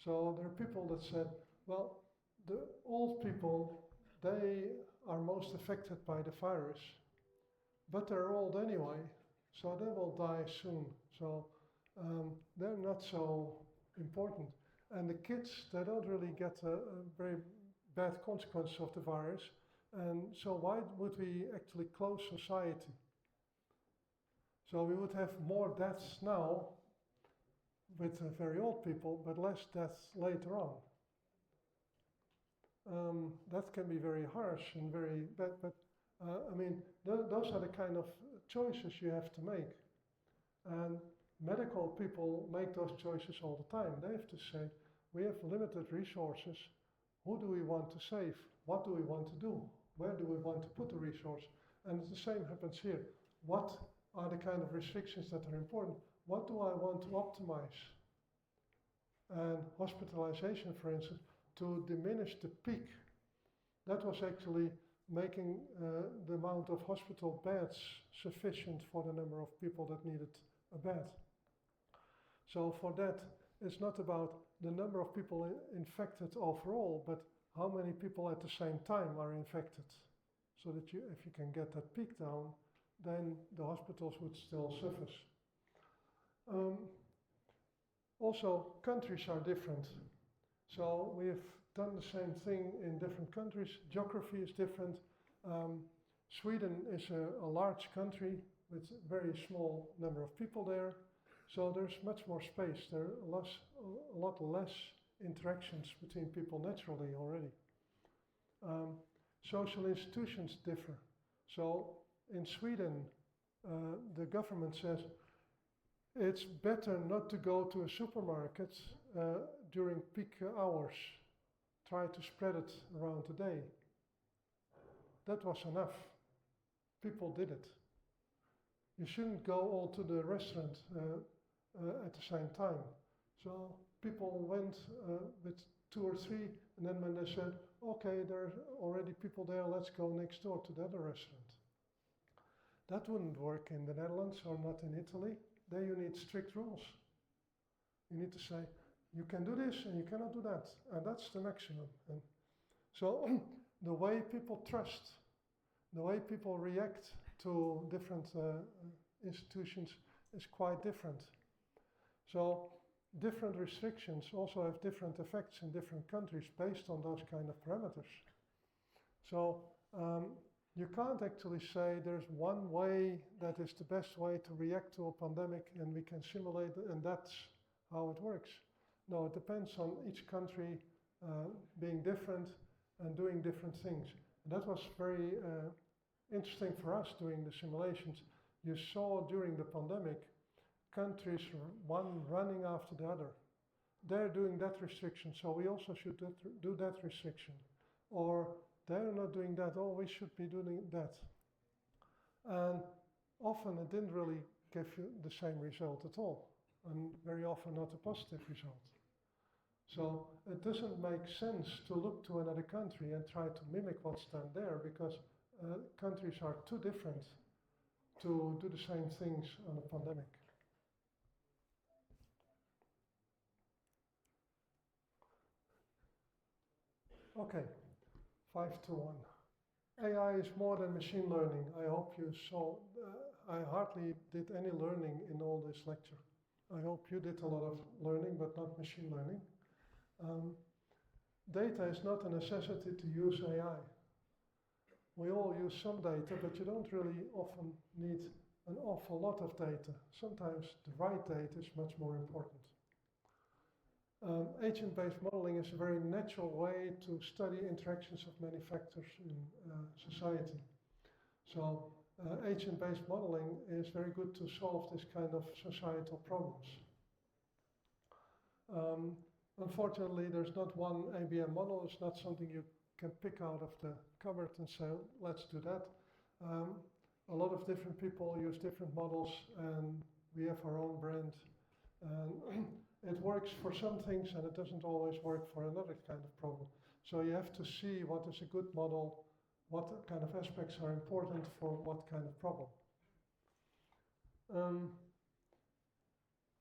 So there are people that said, well, the old people, they are most affected by the virus, but they're old anyway, so they will die soon. So they're not so important. And the kids, they don't really get a very bad consequence of the virus. And so why would we actually close society? So we would have more deaths now with very old people, but less deaths later on. That can be very harsh and very bad, but I mean, those are the kind of choices you have to make. And medical people make those choices all the time. They have to say, we have limited resources. Who do we want to save? What do we want to do? Where do we want to put the resource? And the same happens here. What are the kind of restrictions that are important? What do I want to optimize? And hospitalization, for instance, to diminish the peak. That was actually making the amount of hospital beds sufficient for the number of people that needed a bed. So for that, it's not about the number of people infected overall, but how many people at the same time are infected. So that if you can get that peak down, then the hospitals would still suffer. Also, countries are different. So we have done the same thing in different countries. Geography is different. Sweden is a large country with a very small number of people there. So there's much more space. There are a lot less interactions between people naturally already. Social institutions differ. So in Sweden, the government says it's better not to go to a supermarket during peak hours. Try to spread it around the day. That was enough. People did it. You shouldn't go all to the restaurant at the same time. So people went with 2 or 3, and then when they said, okay, there are already people there, let's go next door to the other restaurant. That wouldn't work in the Netherlands or not in Italy. There you need strict rules. You need to say, you can do this and you cannot do that, and that's the maximum. And so the way people trust, the way people react to different institutions is quite different. So different restrictions also have different effects in different countries based on those kind of parameters. So you can't actually say there's one way that is the best way to react to a pandemic and we can simulate it and that's how it works. No, it depends on each country being different and doing different things. And that was very interesting for us doing the simulations. You saw during the pandemic countries, one running after the other. They're doing that restriction, so we also should do that restriction. Or they're not doing that, oh, we should be doing that. And often it didn't really give you the same result at all, and very often not a positive result. So it doesn't make sense to look to another country and try to mimic what's done there, because countries are too different to do the same things on a pandemic. Okay, 5 to 1. AI is more than machine learning. I hope you saw. I hardly did any learning in all this lecture. I hope you did a lot of learning, but not machine learning. Data is not a necessity to use AI. We all use some data, but you don't really often need an awful lot of data. Sometimes the right data is much more important. Agent-based modeling is a very natural way to study interactions of many factors in society. So agent-based modeling is very good to solve this kind of societal problems. Unfortunately, there's not one ABM model. It's not something you can pick out of the cupboard and say, let's do that. A lot of different people use different models, and we have our own brand. And it works for some things, and it doesn't always work for another kind of problem. So you have to see what is a good model, what kind of aspects are important for what kind of problem.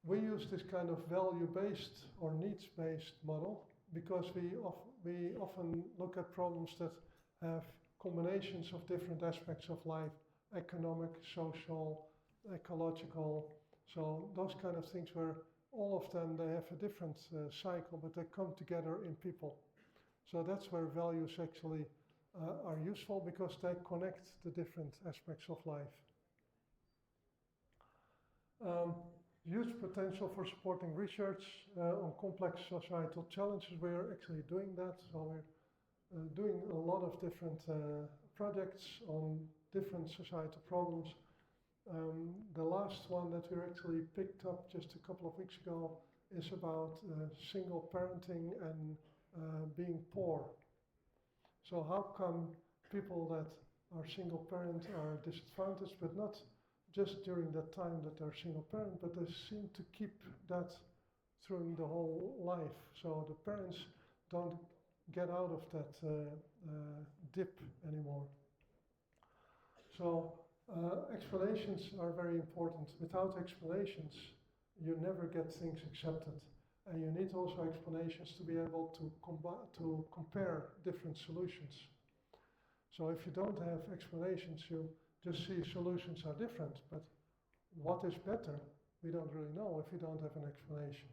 We use this kind of value-based or needs-based model because we often look at problems that have combinations of different aspects of life, economic, social, ecological, so those kind of things where all of them, they have a different cycle, but they come together in people. So that's where values actually are useful because they connect the different aspects of life. Huge potential for supporting research on complex societal challenges. We're actually doing that. So we're doing a lot of different projects on different societal problems. The last one that we actually picked up just a couple of weeks ago is about single parenting and being poor. So how come people that are single parent are disadvantaged, but not just during that time that they're single parent, but they seem to keep that through the whole life. So the parents don't get out of that dip anymore. So explanations are very important. Without explanations, you never get things accepted. And you need also explanations to be able to compare different solutions. So if you don't have explanations, you just see solutions are different, but what is better, we don't really know if we don't have an explanation.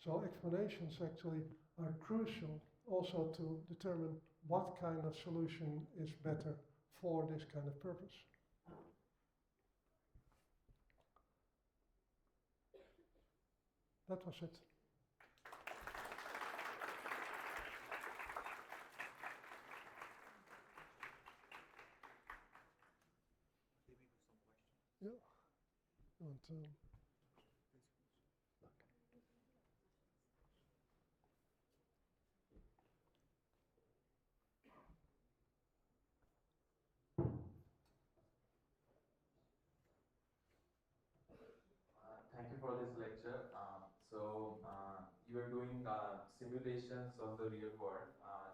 So explanations actually are crucial also to determine what kind of solution is better for this kind of purpose. That was it. Yeah. And, Thank you for this lecture. You are doing simulations of the real world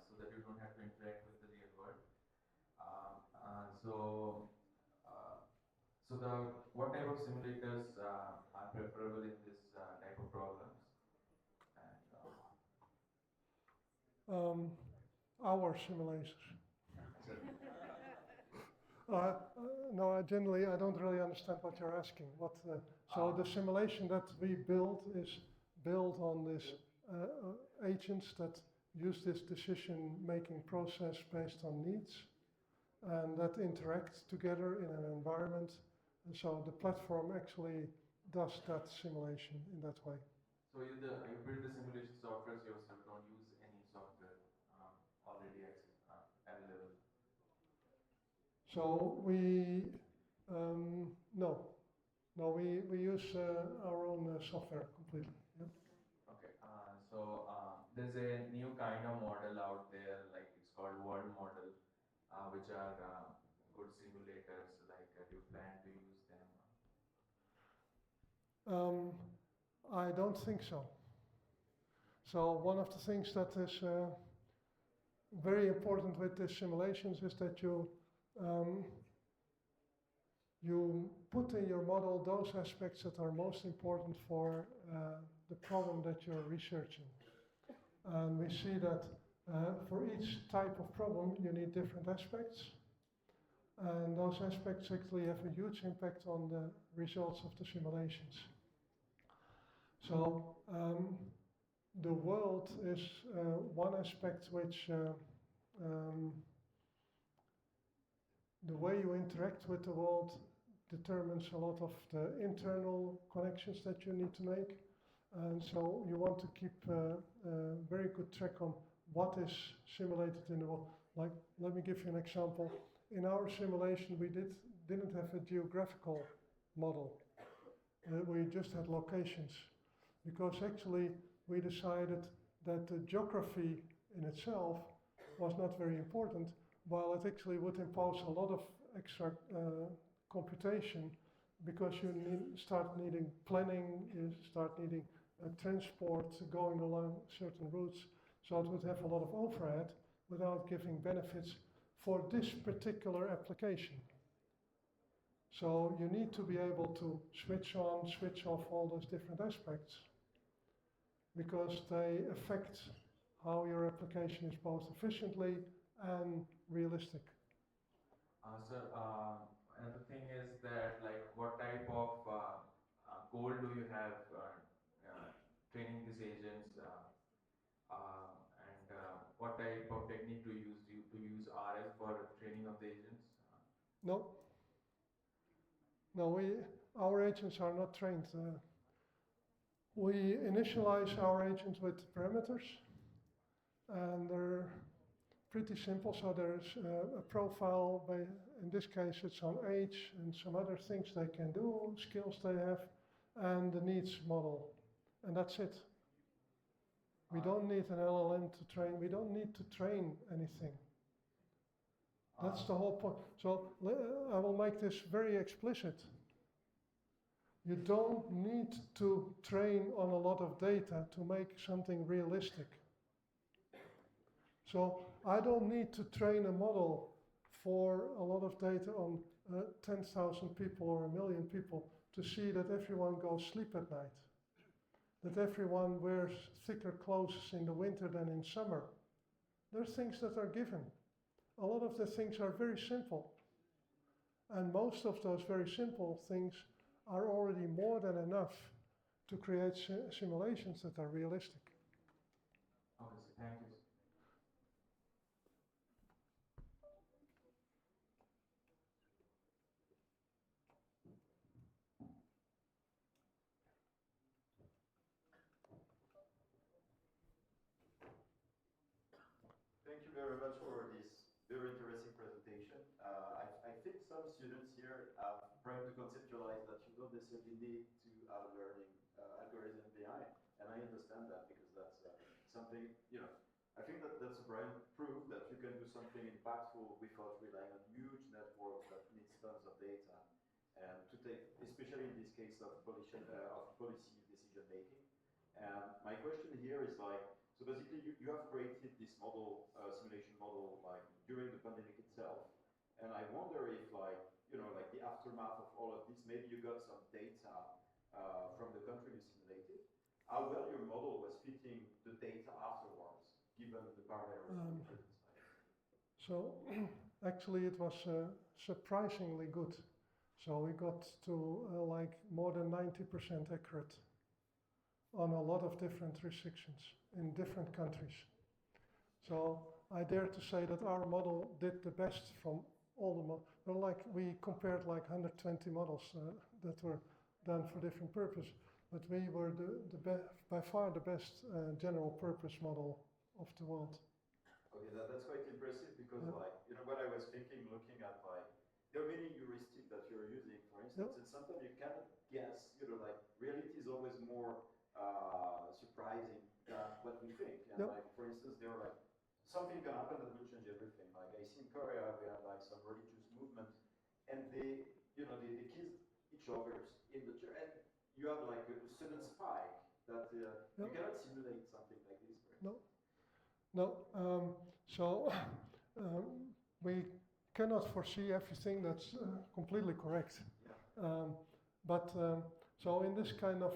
so that you don't have to interact with the real world. What type of simulators are preferable in this type of problems? And, our simulations. Sorry. No, I don't really understand what you're asking. So the simulation that we build is built on these agents that use this decision-making process based on needs and that interact together in an environment. And so the platform actually does that simulation in that way. So you build the simulation software yourself, don't use any software already available? So we we use our own software completely. Yeah. Okay. There's a new kind of model out there, like it's called world model, which are good simulators. Like, do you plan to use them? I don't think so. So one of the things that is very important with these simulations is that you put in your model those aspects that are most important for the problem that you're researching. And we see that for each type of problem you need different aspects. And those aspects actually have a huge impact on the results of the simulations. So the world is one aspect which the way you interact with the world determines a lot of the internal connections that you need to make. And so you want to keep very good track on what is simulated in the world. Like, let me give you an example. In our simulation, we didn't have a geographical model. We just had locations. Because actually, we decided that the geography in itself was not very important, while it actually would impose a lot of extra computation, because you start needing planning, you start needing transport going along certain routes, so it would have a lot of overhead without giving benefits for this particular application. So you need to be able to switch on, switch off all those different aspects, because they affect how your application is both efficiently and realistic. Sir, another thing is that, like, what type of goal do you have training these agents, and what type of technique do you use? Do you use RS for training of the agents? No, no, our agents are not trained. We initialize our agents with parameters, and they're pretty simple. So there's a profile, in this case it's on age and some other things they can do, skills they have, and the needs model, and that's it. We don't need an LLM to train, we don't need to train anything. That's the whole point. So I will make this very explicit. You don't need to train on a lot of data to make something realistic. So I don't need to train a model for a lot of data on 10,000 people or 1 million people to see that everyone goes sleep at night, that everyone wears thicker clothes in the winter than in summer. There are things that are given. A lot of the things are very simple. And most of those very simple things are already more than enough to create simulations that are realistic. Okay, so thank you. Thank you very much for this very interesting presentation. I think some students here are trying to conceptualize that you don't necessarily need to have a learning algorithm behind, and I understand that, because that's something, I think that's a brilliant proof that you can do something impactful without relying on huge networks that needs tons of data, and to take, especially in this case of policy decision making. And my question here is like, so basically you have created this model, simulation model, like during the pandemic itself. And I wonder if, like, like the aftermath of all of this, maybe you got some data from the country you simulated, how well your model was fitting the data afterwards, given the parameters you had inside. So actually it was surprisingly good. So we got to like more than 90% accurate on a lot of different restrictions in different countries. So I dare to say that our model did the best from all the models. Well, like we compared like 120 models that were done for different purposes, but we were by far the best general purpose model of the world. Okay, that's quite impressive, because like, what I was thinking, looking at, like, there are many heuristics that you're using, for instance, and sometimes you cannot guess, like reality is always more surprising than what we think. And like, for instance, there are like, something can happen that will change everything. Like I see in Korea, we have like some religious movement, and they kiss each other in the church, and you have like a sudden spike that you cannot simulate something like this, right? No. So we cannot foresee everything. That's completely correct. Yeah. So in this kind of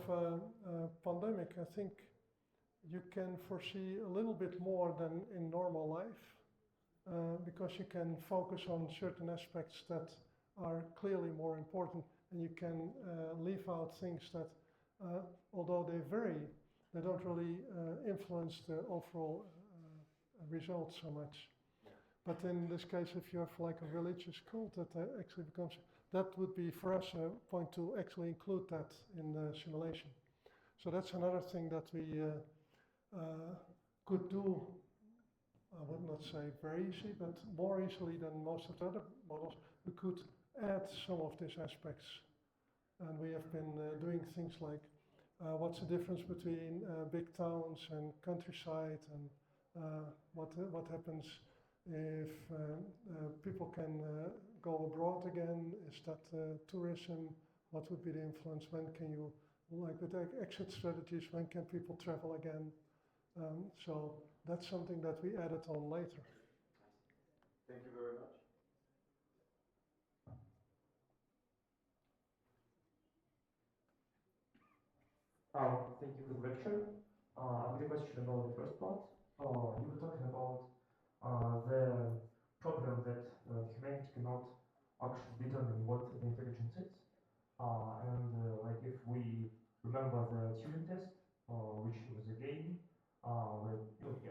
pandemic, I think you can foresee a little bit more than in normal life, because you can focus on certain aspects that are clearly more important, and you can leave out things that although they vary, they don't really influence the overall results so much. Yeah. But in this case, if you have like a religious cult, that actually becomes, that would be for us a point to actually include that in the simulation. So that's another thing that we could do, I would not say very easy, but more easily than most of the other models. We could add some of these aspects. And we have been doing things like what's the difference between big towns and countryside, and what happens if people can go abroad again? Is that tourism? What would be the influence? When can you, like with exit strategies, when can people travel again? So that's something that we added on later. Thank you very much. Thank you for the lecture. I have a question about the first part. You were talking about the problem that humanity cannot actually determine what the intelligence is. Like if we remember the Turing test, which was a game, where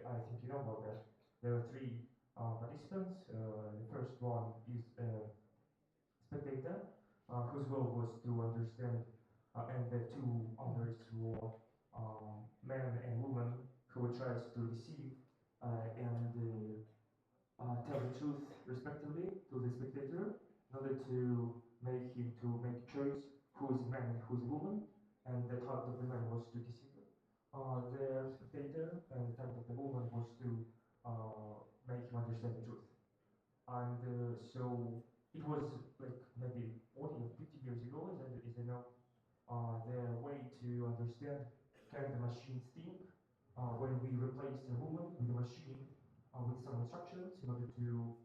I think you know about that. There were three participants. The first one is a spectator, whose role was to understand, and the two others were man and woman who tries to deceive and tell the truth respectively to the spectator in order to make him to make a choice who is a man and who is a woman, and the target of the man was to deceive him. The spectator and the target of the woman was to make him understand the truth. And so it was like maybe 40 or 50 years ago, as I know, the way to understand can the machines think when we replace a woman with a machine with some instructions in order to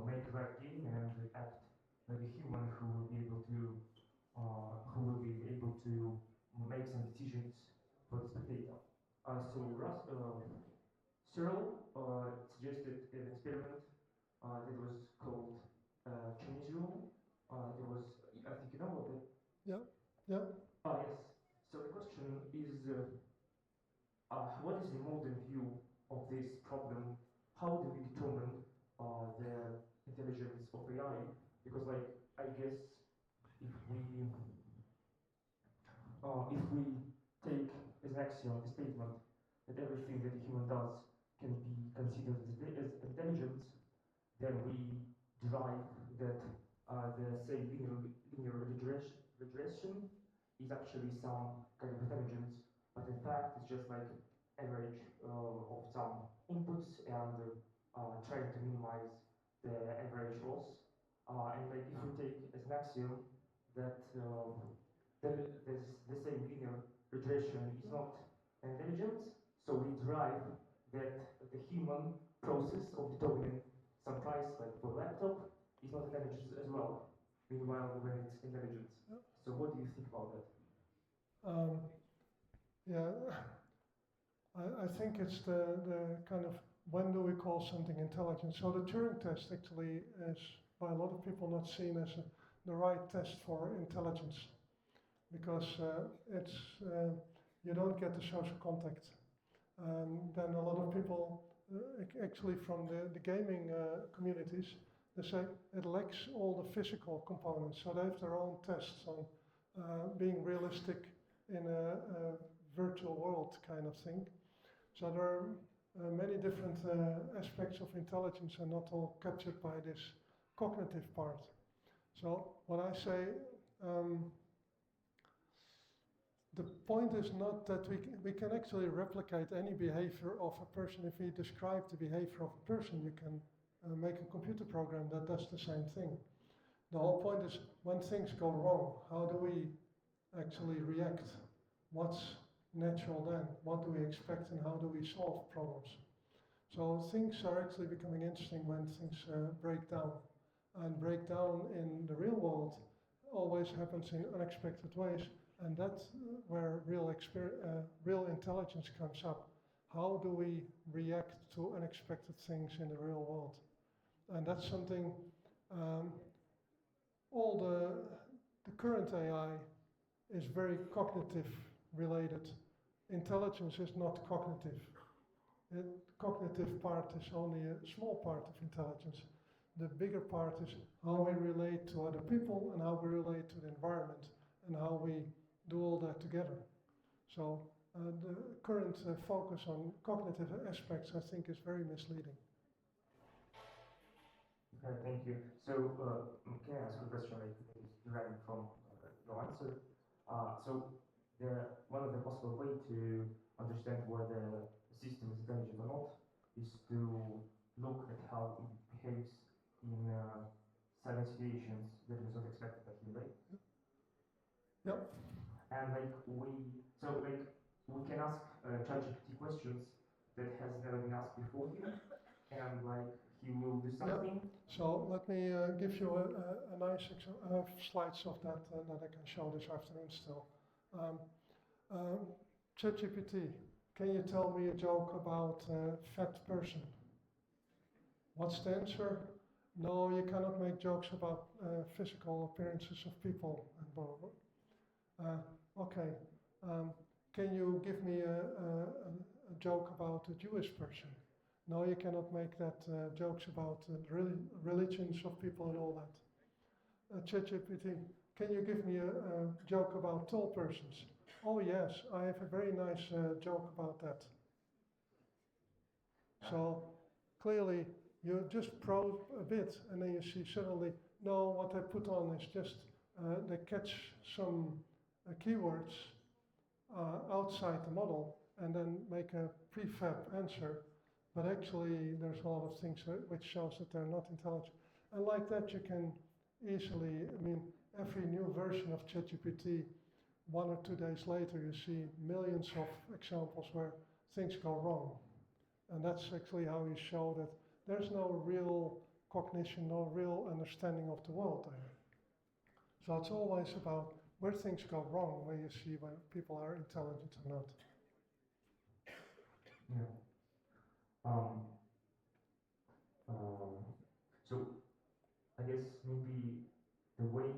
make the right game and act like a human who will be able to make some decisions for the spectator. Searle suggested an experiment that was called Chinese room. There was, I think you know about it. Yeah, yeah. Yes. So the question is, what is the modern view of this problem? How do we determine the intelligence of AI? Because, like, I guess if we take as an axiom the statement that everything that a human does can be considered as intelligence, then we derive that the say linear regression is actually some kind of intelligence, but in fact it's just like average of some inputs and trying to minimize the average loss. And like if we take as an axiom that the same linear regression is not intelligence, so we derive that the human process of determining some price, like for a laptop, is not intelligence as well. Meanwhile, when it's intelligence. So what do you think about that? Yeah, I think it's the kind of, when do we call something intelligent? So the Turing test actually is by a lot of people not seen as the right test for intelligence, because it's you don't get the social contact. Then a lot of people, actually from the gaming communities, they say it lacks all the physical components. So they have their own tests on being realistic in a virtual world kind of thing. So there are many different aspects of intelligence, and not all captured by this cognitive part. So what I say, the point is not that we can actually replicate any behavior of a person. If we describe the behavior of a person, you can make a computer program that does the same thing. The whole point is, when things go wrong, how do we actually react? What's natural then? What do we expect, and how do we solve problems? So things are actually becoming interesting when things break down. And break down in the real world always happens in unexpected ways, and that's where real intelligence comes up. How do we react to unexpected things in the real world? And that's something, all the current AI is very cognitive related. Intelligence is not cognitive. The cognitive part is only a small part of intelligence. The bigger part is how we relate to other people and how we relate to the environment and how we do all that together. So the current focus on cognitive aspects, I think, is very misleading. Okay, thank you. So, can I ask a question like deriving from your answer? One of the possible way to understand whether the system is intelligent or not is to look at how it behaves in certain situations that was not expected of you, right? Yep. And we can ask ChatGPT questions that has never been asked before here, and he will do something. Yep. So let me give you a nice slides of that that I can show this afternoon still. ChatGPT, can you tell me a joke about a fat person? What's the answer? No, you cannot make jokes about physical appearances of people and blah, blah, blah. Okay, can you give me a joke about a Jewish person? No, you cannot make that jokes about religions of people and all that. ChatGPT, can you give me a joke about tall persons? Oh yes, I have a very nice joke about that. So clearly you just probe a bit and then you see suddenly, no, what I put on is just, they catch some keywords outside the model and then make a prefab answer. But actually, there's a lot of things which shows that they're not intelligent. And like that, you can easily, every new version of ChatGPT, 1 or 2 days later, you see millions of examples where things go wrong. And that's actually how you show that there's no real cognition, no real understanding of the world there. So it's always about where things go wrong, where you see when people are intelligent or not. Yeah. So I guess maybe the way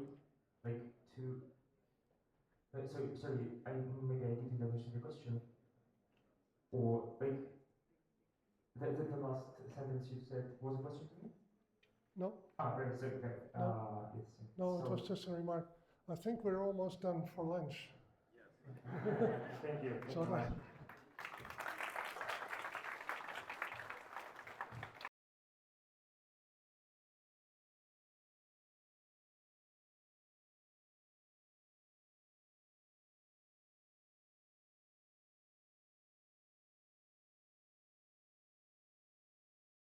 to sorry, maybe I didn't understand the question, or the last sentence you said was a question to me? No. Right, so okay. No, it was just a remark. I think we're almost done for lunch. Yes. Thank you. So